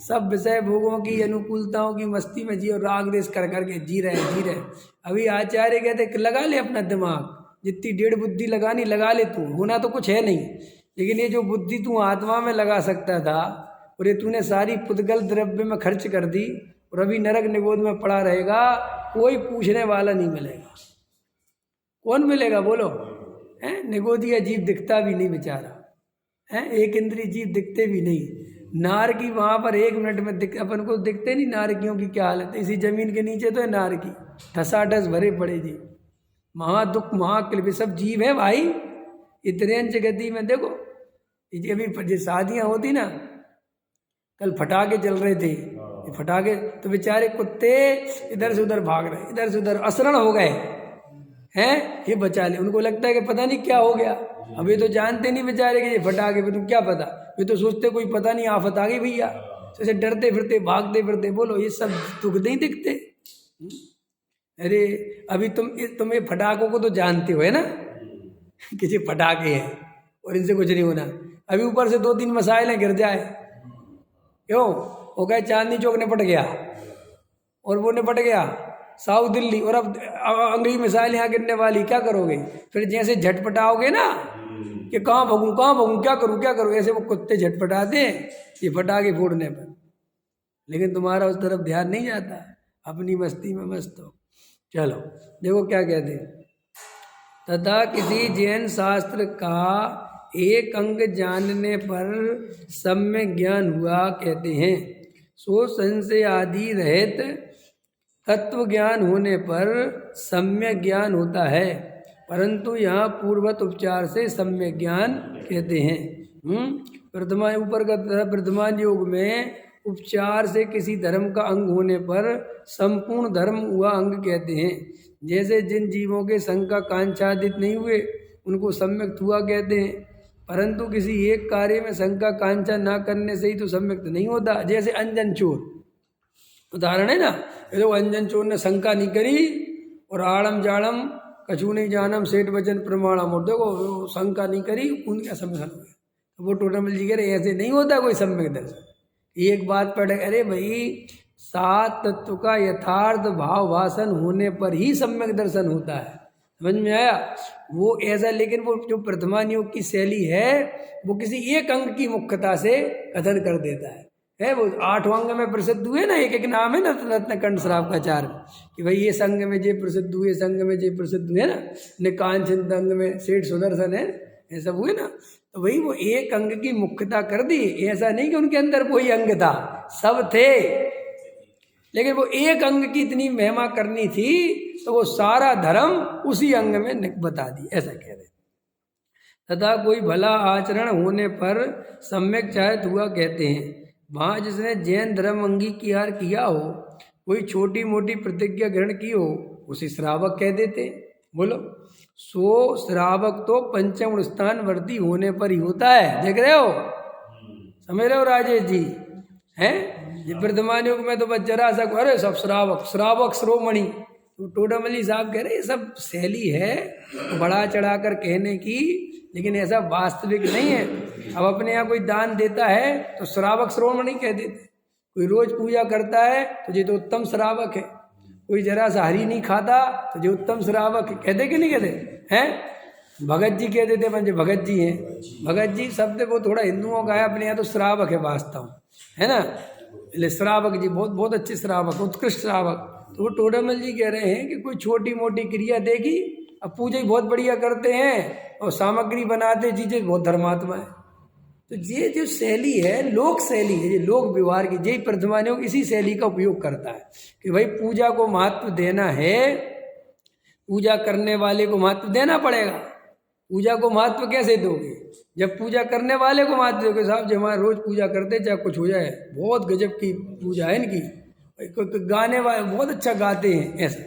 सब विषय भोगों की अनुकूलताओं की मस्ती में जी और राग देश कर करके जी रहे। अभी आचार्य कहते कि लगा ले अपना दिमाग, जितनी 1.5 बुद्धि लगानी लगा ले, तू होना तो कुछ है नहीं, लेकिन ये जो बुद्धि तू आत्मा में लगा सकता था और ये तूने सारी पुद्गल द्रव्य में खर्च कर दी और अभी नरक निगोद में पड़ा रहेगा, कोई पूछने वाला नहीं मिलेगा। कौन मिलेगा बोलो? है निगोदिया जीव दिखता भी नहीं बेचारा, है एक इंद्रिय जीव दिखते भी नहीं। नारकी वहाँ पर 1 मिनट में अपन को दिखते नहीं नारकियों की क्या हालत है। इसी जमीन के नीचे तो है नारकी, ठसाठस भरे पड़े जी, महादुख महाक्लिप सब जीव है भाई। इतने गति में देखो अभी शादियाँ होती ना, कल फटाके चल रहे थे, फटाके तो बेचारे कुत्ते इधर से उधर भाग रहे, इधर से उधर असरण हो गए हैं, ये बचा ले। उनको लगता है कि पता नहीं क्या हो गया। अब ये तो जानते नहीं बेचारे कि ये फटाके पे, तुम क्या पता, ये तो सोचते कोई पता नहीं आफत आ गई भैया, ऐसे डरते फिरते भागते फिरते। बोलो ये सब दुख नहीं दिखते? अरे अभी तुम ये फटाकों को तो जानते हो है ना कि ये फटाके हैं और इनसे कुछ नहीं होना। अभी ऊपर से 2-3 मसाइल गिर जाए, क्यों हो गए चांदनी चौक निपट गया और वो निपट गया साउथ दिल्ली, और अब अगली मिसाइल यहाँ गिरने वाली, क्या करोगे फिर? जैसे झटपटाओगे ना कि कहाँ भगूँ क्या करूँ, ऐसे वो कुत्ते झटपटाते हैं ये फटाके फोड़ने पर, लेकिन तुम्हारा उस तरफ ध्यान नहीं जाता, अपनी मस्ती में मस्त हो। चलो देखो क्या कहते हैं, तथा किसी जैन शास्त्र का एक अंग जानने पर सम्यक ज्ञान हुआ कहते हैं। सो संशय आदि रहित तत्व ज्ञान होने पर सम्यक ज्ञान होता है, परंतु यहाँ पूर्वत उपचार से सम्यक ज्ञान कहते हैं। प्रथमा ऊपर का वर्तमान योग में उपचार से किसी धर्म का अंग होने पर संपूर्ण धर्म हुआ अंग कहते हैं। जैसे जिन जीवों के संग का कांक्षादित नहीं हुए उनको सम्यक हुआ कहते हैं, परंतु किसी एक कार्य में संग का कांक्षा ना करने से ही तो सम्यक नहीं होता। जैसे अंजन चोर उदाहरण है ना, ये तो अंजन चोर ने शंका नहीं करी और आड़म जाड़म कछू नहीं जानम सेठ वचन प्रमाणम, और देखो शंका नहीं करी उनका सम्यक हो गया। तो वो टोटमल जी कह रहे ऐसे नहीं होता कोई सम्यक दर्शन। एक बात पढ़े, अरे भाई 7 तत्व का यथार्थ भाव भाषण होने पर ही सम्यक दर्शन होता है, समझ में आया? वो ऐसा, लेकिन वो जो प्रथमान योग की शैली है वो किसी एक अंग की मुख्यता से कथन कर देता है वो 8 अंग में प्रसिद्ध हुए ना, एक नाम है ना रत्नकंठ श्राव का 4 कि भाई ये संघ में जे प्रसिद्ध हुए, संघ में जे प्रसिद्ध हुए ना, निकांचन अंग में सेठ सुदर्शन है, ये सब हुए ना। तो भाई वो एक अंग की मुख्यता कर दी, ऐसा नहीं कि उनके अंदर कोई अंग था, सब थे, लेकिन वो एक अंग की इतनी महिमा करनी थी तो वो सारा धर्म उसी अंग में बता दी, ऐसा कह रहे। तथा कोई भला आचरण होने पर सम्यक चारित हुआ कहते हैं। वहाँ जिसने जैन धर्म अंगीकार किया हो, कोई छोटी मोटी प्रतिज्ञा ग्रहण की हो, उसे श्रावक कह देते। बोलो, सो श्रावक तो पंचम स्थान वर्ती होने पर ही होता है। देख रहे हो, समझ रहे हो राजेश जी? हैं ये वर्तमान युग में तो बस जरा सा अरे सब श्रावक श्रोमणि, तो टोडामली साहब कह रहे ये सब शैली है बढ़ा चढ़ा कर कहने की, लेकिन ऐसा वास्तविक नहीं है। अब अपने यहाँ कोई दान देता है तो श्रावक श्रोमणि कह देते, कोई रोज पूजा करता है तो ये तो उत्तम श्रावक है, कोई जरा सा हरी नहीं खाता तो ये उत्तम श्रावक है, कहते कि नहीं कहते हैं? भगत जी कह देते, पंच भगत जी हैं, भगत जी शब्द वो थोड़ा हिंदुओं का है, अपने यहाँ तो श्रावक है वास्तव। है ना। इसलिए श्रावक जी बहुत बहुत अच्छे श्रावक, उत्कृष्ट श्रावक। तो वो टोडरमल जी कह रहे हैं कि कोई छोटी मोटी क्रिया देखी, अब पूजा ही बहुत बढ़िया करते हैं और सामग्री बनाते चीजें बहुत धर्मात्मा है। तो ये जो शैली है, लोक शैली है, ये लोक व्यवहार की, यही प्रथमान योग इसी शैली का उपयोग करता है कि भाई पूजा को महत्व देना है, पूजा करने वाले को महत्व देना पड़ेगा। पूजा को महत्व कैसे दोगे? जब पूजा करने वाले को महत्व दोगे, साहब जो हमारे रोज पूजा करते चाहे कुछ हो जाए, बहुत गजब की पूजा है इनकी, गाने वाले बहुत अच्छा गाते हैं ऐसा।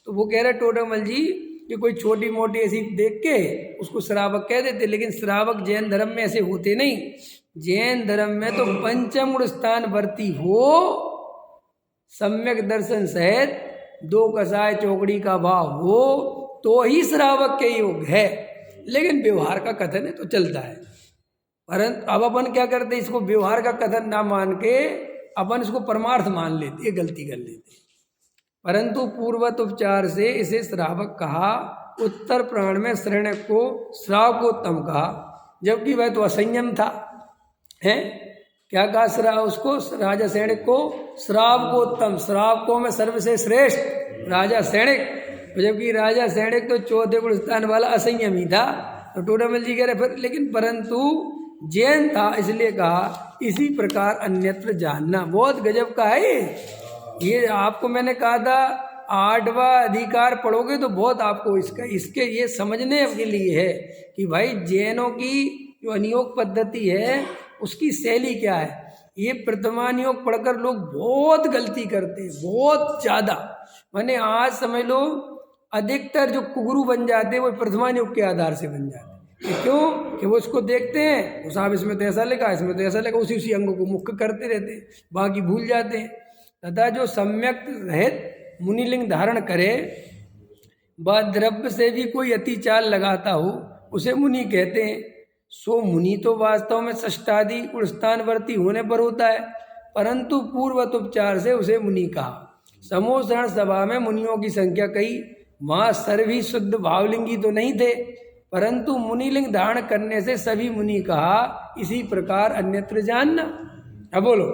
तो वो कह रहे टोडरमल जी कि कोई छोटी मोटी ऐसी देख के उसको श्रावक कह देते, लेकिन श्रावक जैन धर्म में ऐसे होते नहीं। जैन धर्म में तो पंचम गुण स्थान वर्ती हो, सम्यक दर्शन सहित 2 कसाय चौकड़ी का भाव हो तो ही श्रावक के योग है। लेकिन व्यवहार का कथन है तो चलता है, परंतु अब अपन क्या करते, इसको व्यवहार का कथन ना मान के अपन इसको परमार्थ मान लेते, ये गलती कर लेते। परंतु पूर्वत उपचार से इसे श्रावक कहा, उत्तर प्राण में शरण्य को श्रावकोत्तम कहा, जबकि वह तो असंयम था। है क्या कहा श्राव उसको, राजा सैनिक को श्रावकोत्तम, श्रावकों में सर्वसे श्रेष्ठ राजा सैनिक, जबकि राजा सैनिक तो 4थे गुण स्थान वाला असंयम ही था। तो टोडरमल जी कह रहे फिर, लेकिन परंतु जैन था इसलिए कहा, इसी प्रकार अन्यत्र जानना। बहुत गजब का है ये आपको मैंने कहा था 8वां अधिकार पढ़ोगे तो बहुत आपको इसके ये समझने के लिए है कि भाई जैनों की जो अनियोग पद्धति है उसकी शैली क्या है। ये प्रथमान योग पढ़कर लोग बहुत गलती करते हैं, बहुत ज़्यादा। मैंने आज समझ लो अधिकतर जो कुगुरु बन जाते हैं वो प्रथमान योग के आधार से बन जाते हैं। क्यों कि वो उसको देखते हैं, वो साहब इसमें तो ऐसा लिखा, इसमें तो ऐसा लिखा, उसी अंगों को मुख्य करते रहते हैं, बाकी भूल जाते हैं। तथा जो सम्यक रहित मुनिलिंग धारण करे व द्रव्य से भी कोई अति चाल लगाता हो उसे मुनि कहते हैं। सो मुनि तो वास्तव में षष्ठादि गुणस्थानवर्ती होने पर होता है, परंतु पूर्वत उपचार से उसे मुनि कहा। समोसरण सभा में मुनियों की संख्या कही, वहाँ सर्वी शुद्ध भावलिंगी तो नहीं थे, परंतु मुनिलिंग धारण करने से सभी मुनि कहा। इसी प्रकार अन्यत्र जानना। अब बोलो,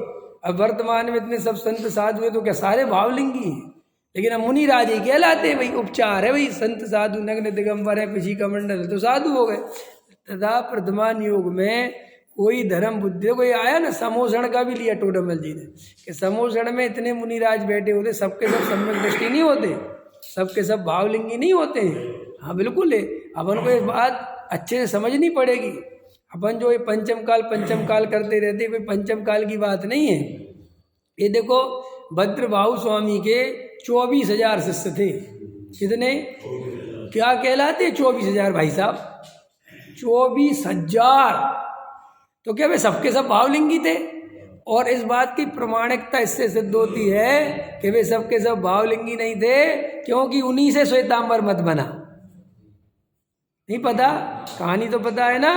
अब वर्तमान में इतने सब संत साधु हुए तो क्या सारे भावलिंगी हैं? लेकिन अब मुनि राजे कहलाते हैं, भाई उपचार है, भाई संत साधु नग्न दिगंबर है, पिछी कमंडल है तो साधु हो गए। तथा प्रथमान योग में कोई धर्म बुद्धि, कोई आया ना समोषण का भी लिया टोडरमल जी ने कि समोषण में इतने मुनिराज बैठे होते, सबके सब सम्यक दृष्टि नहीं होते, सबके सब भावलिंगी नहीं होते हैं। हाँ बिल्कुल है, अपन को ये बात अच्छे से समझनी पड़ेगी। अपन जो ये पंचम काल करते रहते, कोई पंचम काल की बात नहीं है। ये देखो भद्रबाहु स्वामी के 24,000 शिष्य थे। कितने क्या कहलाते? 24,000 भाई साहब, 24,000। तो क्या वे सबके सब भावलिंगी थे? और इस बात की प्रमाणिकता इससे सिद्ध होती है कि वे सबके सब भावलिंगी नहीं थे, क्योंकि उन्हीं से श्वेतांबर मत बना। नहीं पता? कहानी तो पता है ना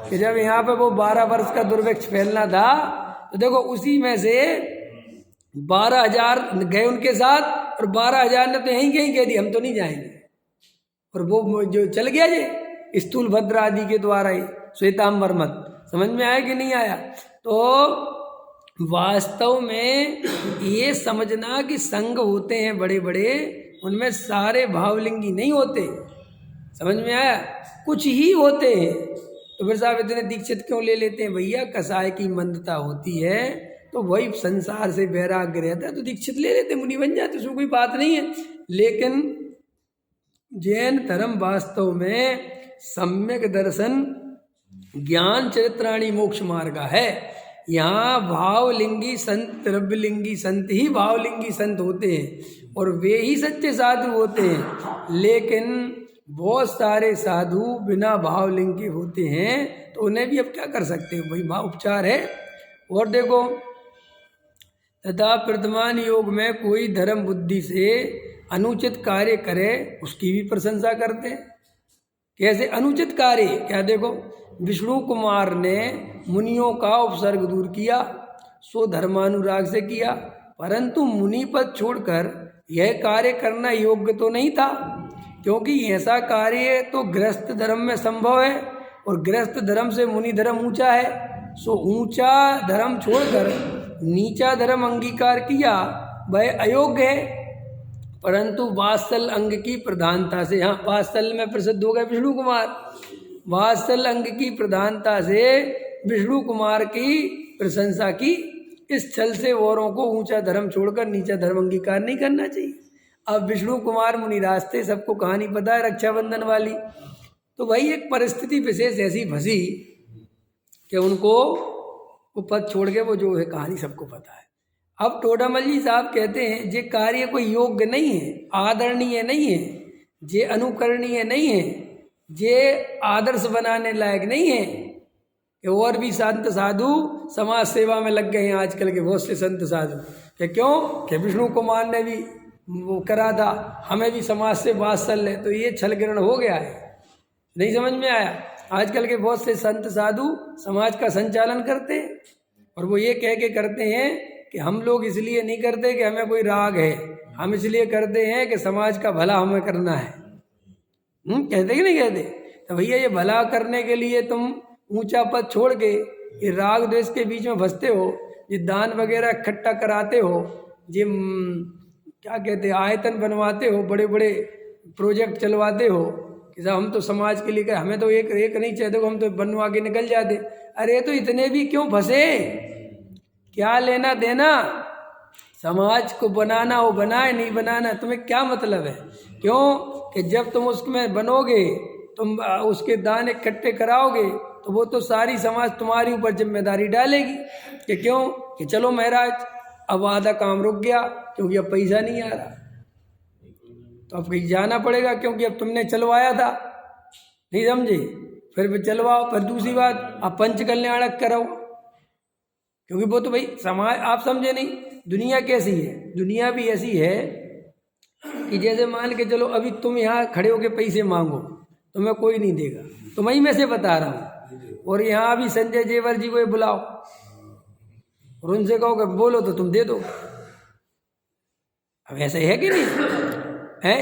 कि जब यहाँ पे वो 12 वर्ष का दुर्भिक्ष फैलना था तो देखो उसी में से 12,000 गए उनके साथ, और 12,000 ने तो यहीं कहीं कह दिया हम तो नहीं जाएंगे। और वो जो चल गया ये स्थूल भद्र आदि के द्वारा ही श्वेतांबर मत। समझ में आया कि नहीं आया? तो वास्तव में ये समझना कि संघ होते हैं बड़े बड़े, उनमें सारे भावलिंगी नहीं होते। समझ में आया? कुछ ही होते हैं। तो फिर साहब इतने दीक्षित क्यों ले लेते हैं? भैया कसाय की मंदता होती है तो वही संसार से वैराग्य रहता है तो दीक्षित ले लेते, मुनि बन जाते, उसमें कोई बात नहीं है। लेकिन जैन धर्म वास्तव में सम्यक दर्शन ज्ञान चरित्राणी मोक्ष मार्ग है। यहाँ भावलिंगी संत, द्रव्यलिंगी संत ही भावलिंगी संत होते हैं और वे ही सच्चे साधु होते हैं। लेकिन बहुत सारे साधु बिना भावलिंग के होते हैं तो उन्हें भी अब क्या कर सकते हैं? भाई वहाँ उपचार है। और देखो तथा प्रथमान योग में कोई धर्म बुद्धि से अनुचित कार्य करे उसकी भी प्रशंसा करते हैं। कैसे अनुचित कार्य? क्या देखो, विष्णु कुमार ने मुनियों का उपसर्ग दूर किया, सो धर्मानुराग से किया, परंतु मुनि पद छोड़कर यह कार्य करना योग्य तो नहीं था, क्योंकि ऐसा कार्य तो गृहस्थ धर्म में संभव है और गृहस्थ धर्म से मुनि धर्म ऊंचा है। सो ऊंचा धर्म छोड़कर नीचा धर्म अंगीकार किया वह अयोग्य है, परंतु वात्सल अंग की प्रधानता से, हाँ वात्सल में प्रसिद्ध हो गए विष्णु कुमार, वात्सल अंग की प्रधानता से विष्णु कुमार की प्रशंसा की। इस छल से औरों को ऊंचा धर्म छोड़कर नीचा धर्म अंगीकार नहीं करना चाहिए। अब विष्णु कुमार मुनिराज थे, सबको कहानी पता है रक्षाबंधन वाली, तो वही एक परिस्थिति विशेष ऐसी फंसी कि उनको वो पद छोड़ के वो जो है कहानी सबको पता है। अब टोडामल जी साहब कहते हैं जे कार्य कोई योग्य नहीं है, आदरणीय नहीं है, जे अनुकरणीय नहीं है, जे आदर्श बनाने लायक नहीं है, कि और भी संत साधु समाज सेवा में लग गए हैं आजकल के बहुत से संत साधु, कि क्यों कि विष्णु कुमार ने भी वो करा था, हमें भी समाज से वात्सल्य, तो ये छल ग्रहण हो गया है, नहीं समझ में आया। आजकल के बहुत से संत साधु समाज का संचालन करते हैं और वो ये कह के करते हैं कि हम लोग इसलिए नहीं करते कि हमें कोई राग है, हम इसलिए करते हैं कि समाज का भला हमें करना है। कहते कि नहीं कहते? तो भैया ये भला करने के लिए तुम ऊंचा पद छोड़ के ये राग द्वेष के बीच में फंसते हो, ये दान वगैरह इकट्ठा कराते हो, ये क्या कहते हैं आयतन बनवाते हो, बड़े बड़े प्रोजेक्ट चलवाते हो कि साहब हम तो समाज के लिए कर, हमें तो एक नहीं चाहते, हम तो बनवा के निकल जाते। अरे तो इतने भी क्यों फंसे? क्या लेना देना? समाज को बनाना हो बनाए, नहीं बनाना तुम्हें क्या मतलब है? क्यों कि जब तुम उसमें बनोगे, तुम उसके दान इकट्ठे कराओगे, तो वो तो सारी समाज तुम्हारी ऊपर जिम्मेदारी डालेगी कि क्यों कि चलो महाराज अब आधा काम रुक गया क्योंकि अब पैसा नहीं आ रहा, तो अब कहीं जाना पड़ेगा क्योंकि अब तुमने चलवाया था, नहीं समझे? फिर चलवाओ। फिर दूसरी बात अब पंच कल्याणक कराओ, क्योंकि वो तो भाई समाज, आप समझे नहीं, दुनिया कैसी है? दुनिया भी ऐसी है कि जैसे मान के चलो अभी तुम यहाँ खड़े होके पैसे मांगो तुम्हें कोई नहीं देगा, तो मैं ही में से बता रहा हूँ। और यहाँ अभी संजय जेवर जी को बुलाओ और उनसे कहो कि बोलो तो तुम दे दो। अब ऐसे है कि नहीं है?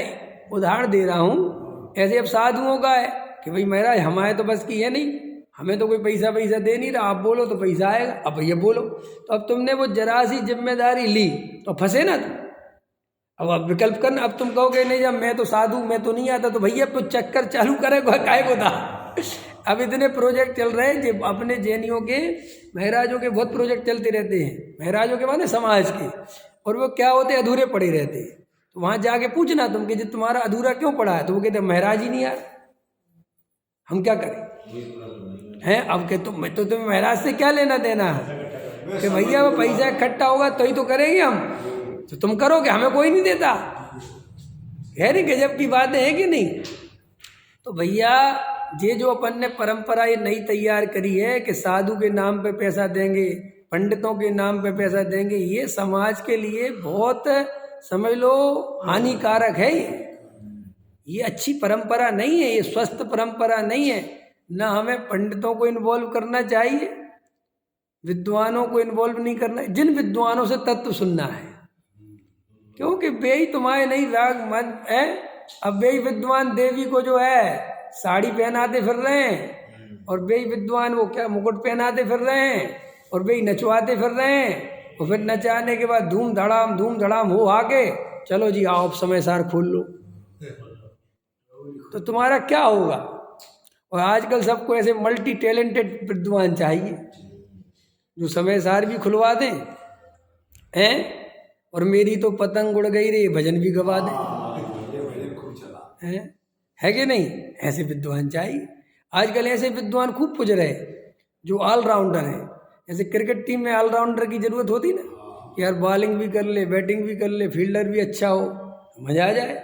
उदाहरण दे रहा हूँ। ऐसे अब साधुओं का है कि भाई महाराज हमारे तो बस की है नहीं, हमें तो कोई पैसा दे नहीं रहा, आप बोलो तो पैसा आएगा। अब भैया बोलो, तो अब तुमने वो जरा सी जिम्मेदारी ली तो फंसे ना तुम। अब विकल्प करना, अब तुम कहोगे नहीं जब मैं तो साधु, मैं तो नहीं आता, तो भैया तो चक्कर चालू करेगा काय को था। अब इतने प्रोजेक्ट चल रहे हैं जो अपने जैनियों के महाराजों के बहुत प्रोजेक्ट चलते रहते हैं, महाराजों के माने समाज के, और वो क्या होते अधूरे पड़े रहते हैं। तो वहाँ जाके पूछना तुम कि तुम्हारा अधूरा क्यों पड़ा है, तो वो कहते महाराज ही नहीं यार, हम क्या करें हैं। अब के तुम्हें महाराज से क्या लेना देना है कि भैया वो पैसा इकट्ठा होगा तो ही तो करेंगे हम, तो तुम करोगे, हमें कोई नहीं देता है। नहीं गजब की बात है कि नहीं? तो भैया ये जो अपन ने परंपरा ये नई तैयार करी है कि साधु के नाम पे पैसा देंगे, पंडितों के नाम पे पैसा देंगे, ये समाज के लिए बहुत समझ लो हानिकारक है। ये अच्छी परंपरा नहीं है, ये स्वस्थ परंपरा नहीं है। ना हमें पंडितों को इन्वॉल्व करना चाहिए, विद्वानों को इन्वॉल्व नहीं करना, जिन विद्वानों से तत्व सुनना है, क्योंकि वे ही तुम्हारे नहीं राग मन है। अब वे ही विद्वान देवी को जो है साड़ी पहनाते फिर रहे हैं, और वे ही विद्वान वो क्या मुकुट पहनाते फिर रहे हैं, और वे ही नचवाते फिर रहे हैं, और फिर नचाने के बाद धूम धड़ाम हो आके चलो जी आओ समय सार खोल लो, तो तुम्हारा क्या होगा? और आजकल सबको ऐसे मल्टी टैलेंटेड विद्वान चाहिए जो समय सार भी खुलवा दें हैं, और मेरी तो पतंग उड़ गई रे भजन भी गवा दें, है कि नहीं? ऐसे विद्वान चाहिए। आजकल ऐसे विद्वान खूब पुज रहे जो ऑलराउंडर हैं। जैसे क्रिकेट टीम में ऑलराउंडर की जरूरत होती ना, यार बॉलिंग भी कर ले, बैटिंग भी कर ले, फील्डर भी अच्छा हो, मजा आ जाए।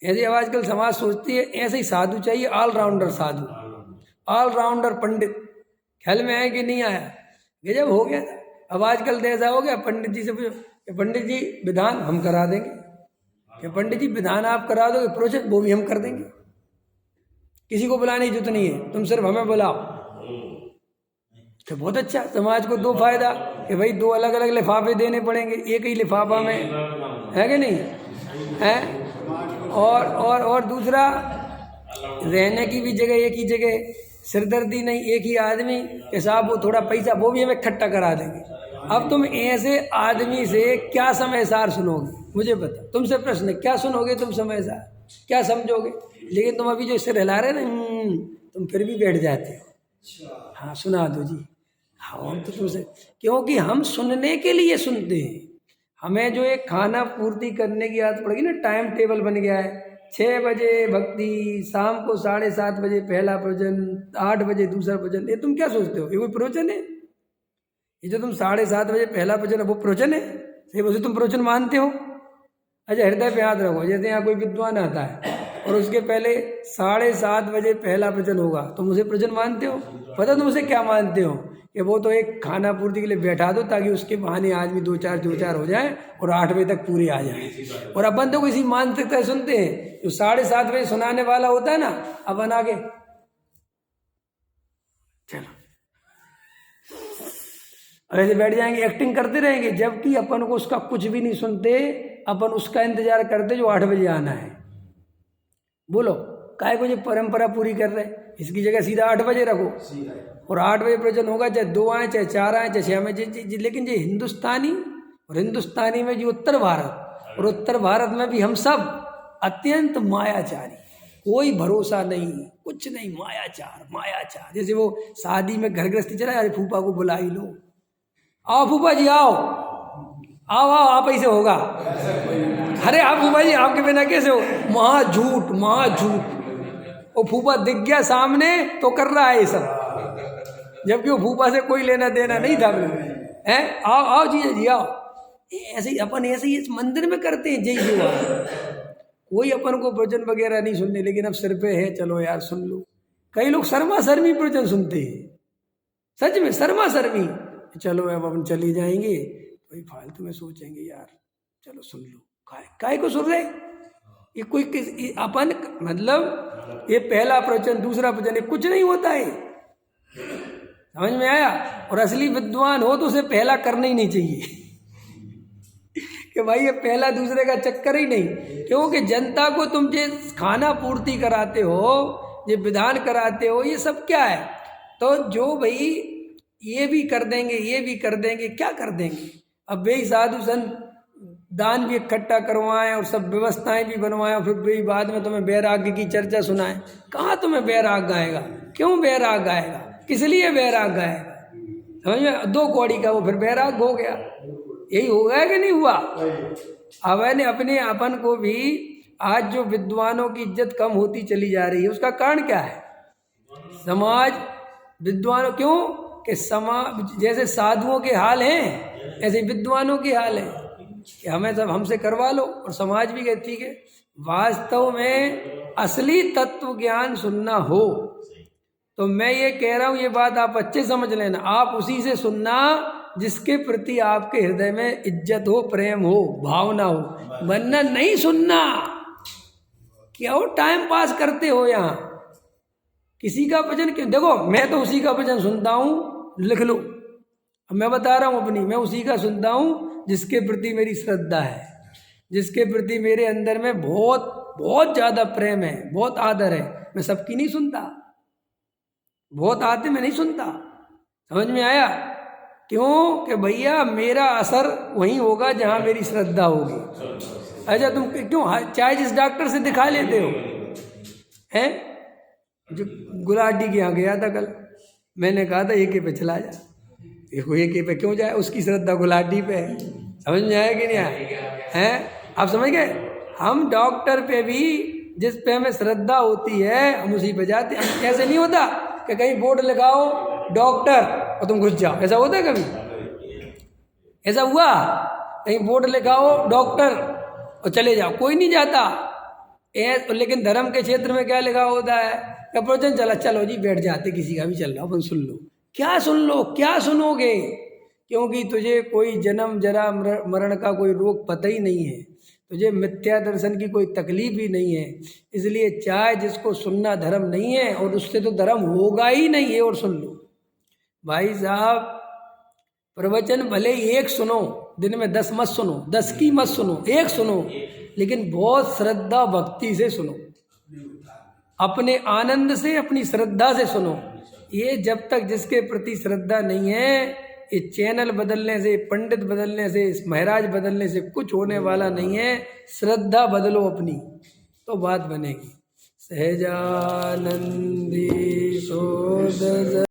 ऐसे अब आजकल समाज सोचती है ऐसे ही साधु चाहिए, ऑलराउंडर साधु, ऑलराउंडर पंडित। ख्याल में आया कि नहीं आया? गजब हो गया। अब आजकल तो ऐसा हो गया, पंडित जी से पूछो पंडित जी विधान हम करा देंगे, कि पंडित जी विधान आप करा दोगे, प्रोजेक्ट वो भी हम कर देंगे, किसी को बुलाने की जरूरत नहीं है, तुम सिर्फ हमें बुलाओ। तो बहुत अच्छा, समाज को दो फायदा कि भाई दो अलग अलग लिफाफे देने पड़ेंगे, एक ही लिफाफा में, है कि नहीं है? और दूसरा रहने की भी जगह एक ही जगह, सिरदर्दी नहीं, एक ही आदमी के साहब वो थोड़ा पैसा वो भी हमें इकट्ठा करा देंगे। अब तुम ऐसे आदमी से क्या समय सार सुनोगे? मुझे बता, तुमसे प्रश्न, क्या सुनोगे तुम समय सार, क्या समझोगे? लेकिन तुम अभी जो सिर हिला रहे ना, तुम फिर भी बैठ जाते हो। हाँ सुना दो जी। हाँ हम तो तुमसे, क्योंकि हम सुनने के लिए सुनते हैं। हमें जो एक खाना पूर्ति करने की आदत पड़ेगी ना, टाइम टेबल बन गया है, 6 बजे भक्ति, शाम को 7:30 बजे पहला प्रवचन, 8 बजे दूसरा प्रवचन। ये तुम क्या सोचते हो ये कोई प्रवचन है? ये जो तुम 7:30 बजे पहला प्रवचन है वो प्रवचन है? सही बोले तुम प्रवचन मानते हो? अच्छा हृदय पे याद रखो, जैसे यहाँ कोई विद्वान आता है और उसके पहले 7:30 बजे पहला प्रवचन होगा, तुम उसे प्रवचन मानते हो? पता तुम उसे क्या मानते हो? कि वो तो एक खाना पूर्ति के लिए बैठा दो ताकि उसके बहाने आदमी 2-4 हो जाए और 8 बजे तक पूरे आ जाए। और अपन तो किसी मानसिकता सुनते हैं, जो 7:30 बजे सुनाने वाला होता है ना, अपन आगे चलो और ऐसे बैठ जाएंगे, एक्टिंग करते रहेंगे, जबकि अपन को उसका कुछ भी नहीं सुनते, अपन उसका इंतजार करते जो 8 बजे आना है। बोलो काहे को ये परंपरा पूरी कर रहे? इसकी जगह सीधा 8 बजे रखो और 8 बजे प्रवचन होगा, चाहे 2 आए, चाहे 4 आए, चाहे 6 में। लेकिन ये हिंदुस्तानी, और हिंदुस्तानी में जो उत्तर भारत, और उत्तर भारत में भी हम सब अत्यंत मायाचारी, कोई भरोसा नहीं, कुछ नहीं, मायाचार। जैसे वो शादी में घर गृहस्थी चला, अरे फूफा को बुला ही लो, आओ फूफा जी आओ, आप ऐसे होगा। अरे आप फूफा जी आपके बिना कैसे हो? महा झूठ। वो फूफा दिख गया सामने तो कर रहा है ये सब, जबकि वो फूफा से कोई लेना देना नहीं था। हैं आओ जी आओ। ऐसे ही अपन ऐसे ही इस मंदिर में करते हैं, जय हुआ, कोई अपन को प्रवचन वगैरह नहीं सुनने। लेकिन अब सिर पे है, चलो यार सुन लो। कई लोग शर्मा शर्मी प्रवचन सुनते हैं, सच में शर्मा शर्मी। चलो अब अपन चली जाएंगे, कोई फालतू में सोचेंगे यार, चलो सुन लो। काय को सुन रहे? ये कोई अपन मतलब ये पहला प्रवचन, दूसरा प्रवचन, ये कुछ नहीं होता है, समझ में आया? और असली विद्वान हो तो उसे पहला करना ही नहीं चाहिए कि भाई ये पहला दूसरे का चक्कर ही नहीं। क्योंकि जनता को तुम जो खाना पूर्ति कराते हो, ये विधान कराते हो, ये सब क्या है? तो जो भाई ये भी कर देंगे, ये भी कर देंगे, क्या कर देंगे? अब वे साधु संत दान भी इकट्ठा करवाएं और सब व्यवस्थाएं भी बनवाएं, और फिर भी बाद में तुम्हें बैराग्य की चर्चा सुनाएं। कहाँ तुम्हें बैराग आएगा? क्यों बैराग आएगा? किस लिए बैराग आएगा? समझ में? 2 कौड़ी का वो फिर बैराग हो गया। यही हो गया कि नहीं हुआ? अब अपने अपन को भी आज जो विद्वानों की इज्जत कम होती चली जा रही है, उसका कारण क्या है? समाज विद्वानों, क्यों कि समाज जैसे साधुओं के हाल हैं ऐसे विद्वानों के हाल है कि हमें सब हमसे करवा लो। और समाज भी कहती है वास्तव में असली तत्व ज्ञान सुनना हो तो मैं ये कह रहा हूँ, ये बात आप अच्छे समझ लेना, आप उसी से सुनना जिसके प्रति आपके हृदय में इज्जत हो, प्रेम हो, भावना हो, वरना नहीं सुनना। क्यों टाइम पास करते हो? यहाँ किसी का भजन क्यों? देखो मैं तो उसी का भजन सुनता हूँ, लिख लो। अब मैं बता रहा हूँ अपनी, मैं उसी का सुनता हूँ जिसके प्रति मेरी श्रद्धा है, जिसके प्रति मेरे अंदर में बहुत बहुत ज़्यादा प्रेम है, बहुत आदर है। मैं सबकी नहीं सुनता, बहुत आते मैं नहीं सुनता। समझ में आया? क्यों कि भैया मेरा असर वहीं होगा जहाँ मेरी श्रद्धा होगी। अच्छा तुम क्यों चाहे जिस डॉक्टर से दिखा लेते हो? हैं जो गुलाटी के यहाँ गया था कल, मैंने कहा था AK पे चला जा। देखो AK पे क्यों जाए? उसकी श्रद्धा गुलाटी पे है। समझ में आया कि नहीं आया? हैं आप समझ गए? हम डॉक्टर पे भी जिस पे हमें श्रद्धा होती है हम उसी पे जाते हैं। ऐसे नहीं होता कि कहीं बोर्ड लगाओ डॉक्टर और तुम घुस जाओ, ऐसा होता है कभी? ऐसा हुआ? कहीं बोर्ड लगाओ डॉक्टर और चले जाओ, कोई नहीं जाता। लेकिन धर्म के क्षेत्र में क्या लिखा होता है? प्रवचन चला, चलो जी बैठ जाते, किसी का भी चल रहा अपन सुन लो। क्या सुन लो? क्या सुनोगे? क्योंकि तुझे कोई जन्म जरा मरण का कोई रोग पता ही नहीं है, तुझे मिथ्या दर्शन की कोई तकलीफ ही नहीं है। इसलिए चाहे जिसको सुनना धर्म नहीं है, और उससे तो धर्म होगा ही नहीं है, और सुन लो भाई साहब। प्रवचन भले एक सुनो, दिन में 10 मत सुनो, 10 की मत सुनो, एक सुनो, लेकिन बहुत श्रद्धा भक्ति से सुनो, अपने आनंद से, अपनी श्रद्धा से सुनो। ये जब तक जिसके प्रति श्रद्धा नहीं है, ये चैनल बदलने से, पंडित बदलने से, इस महाराज बदलने से कुछ होने वाला नहीं है। श्रद्धा बदलो अपनी तो बात बनेगी। सहजानंदी शोध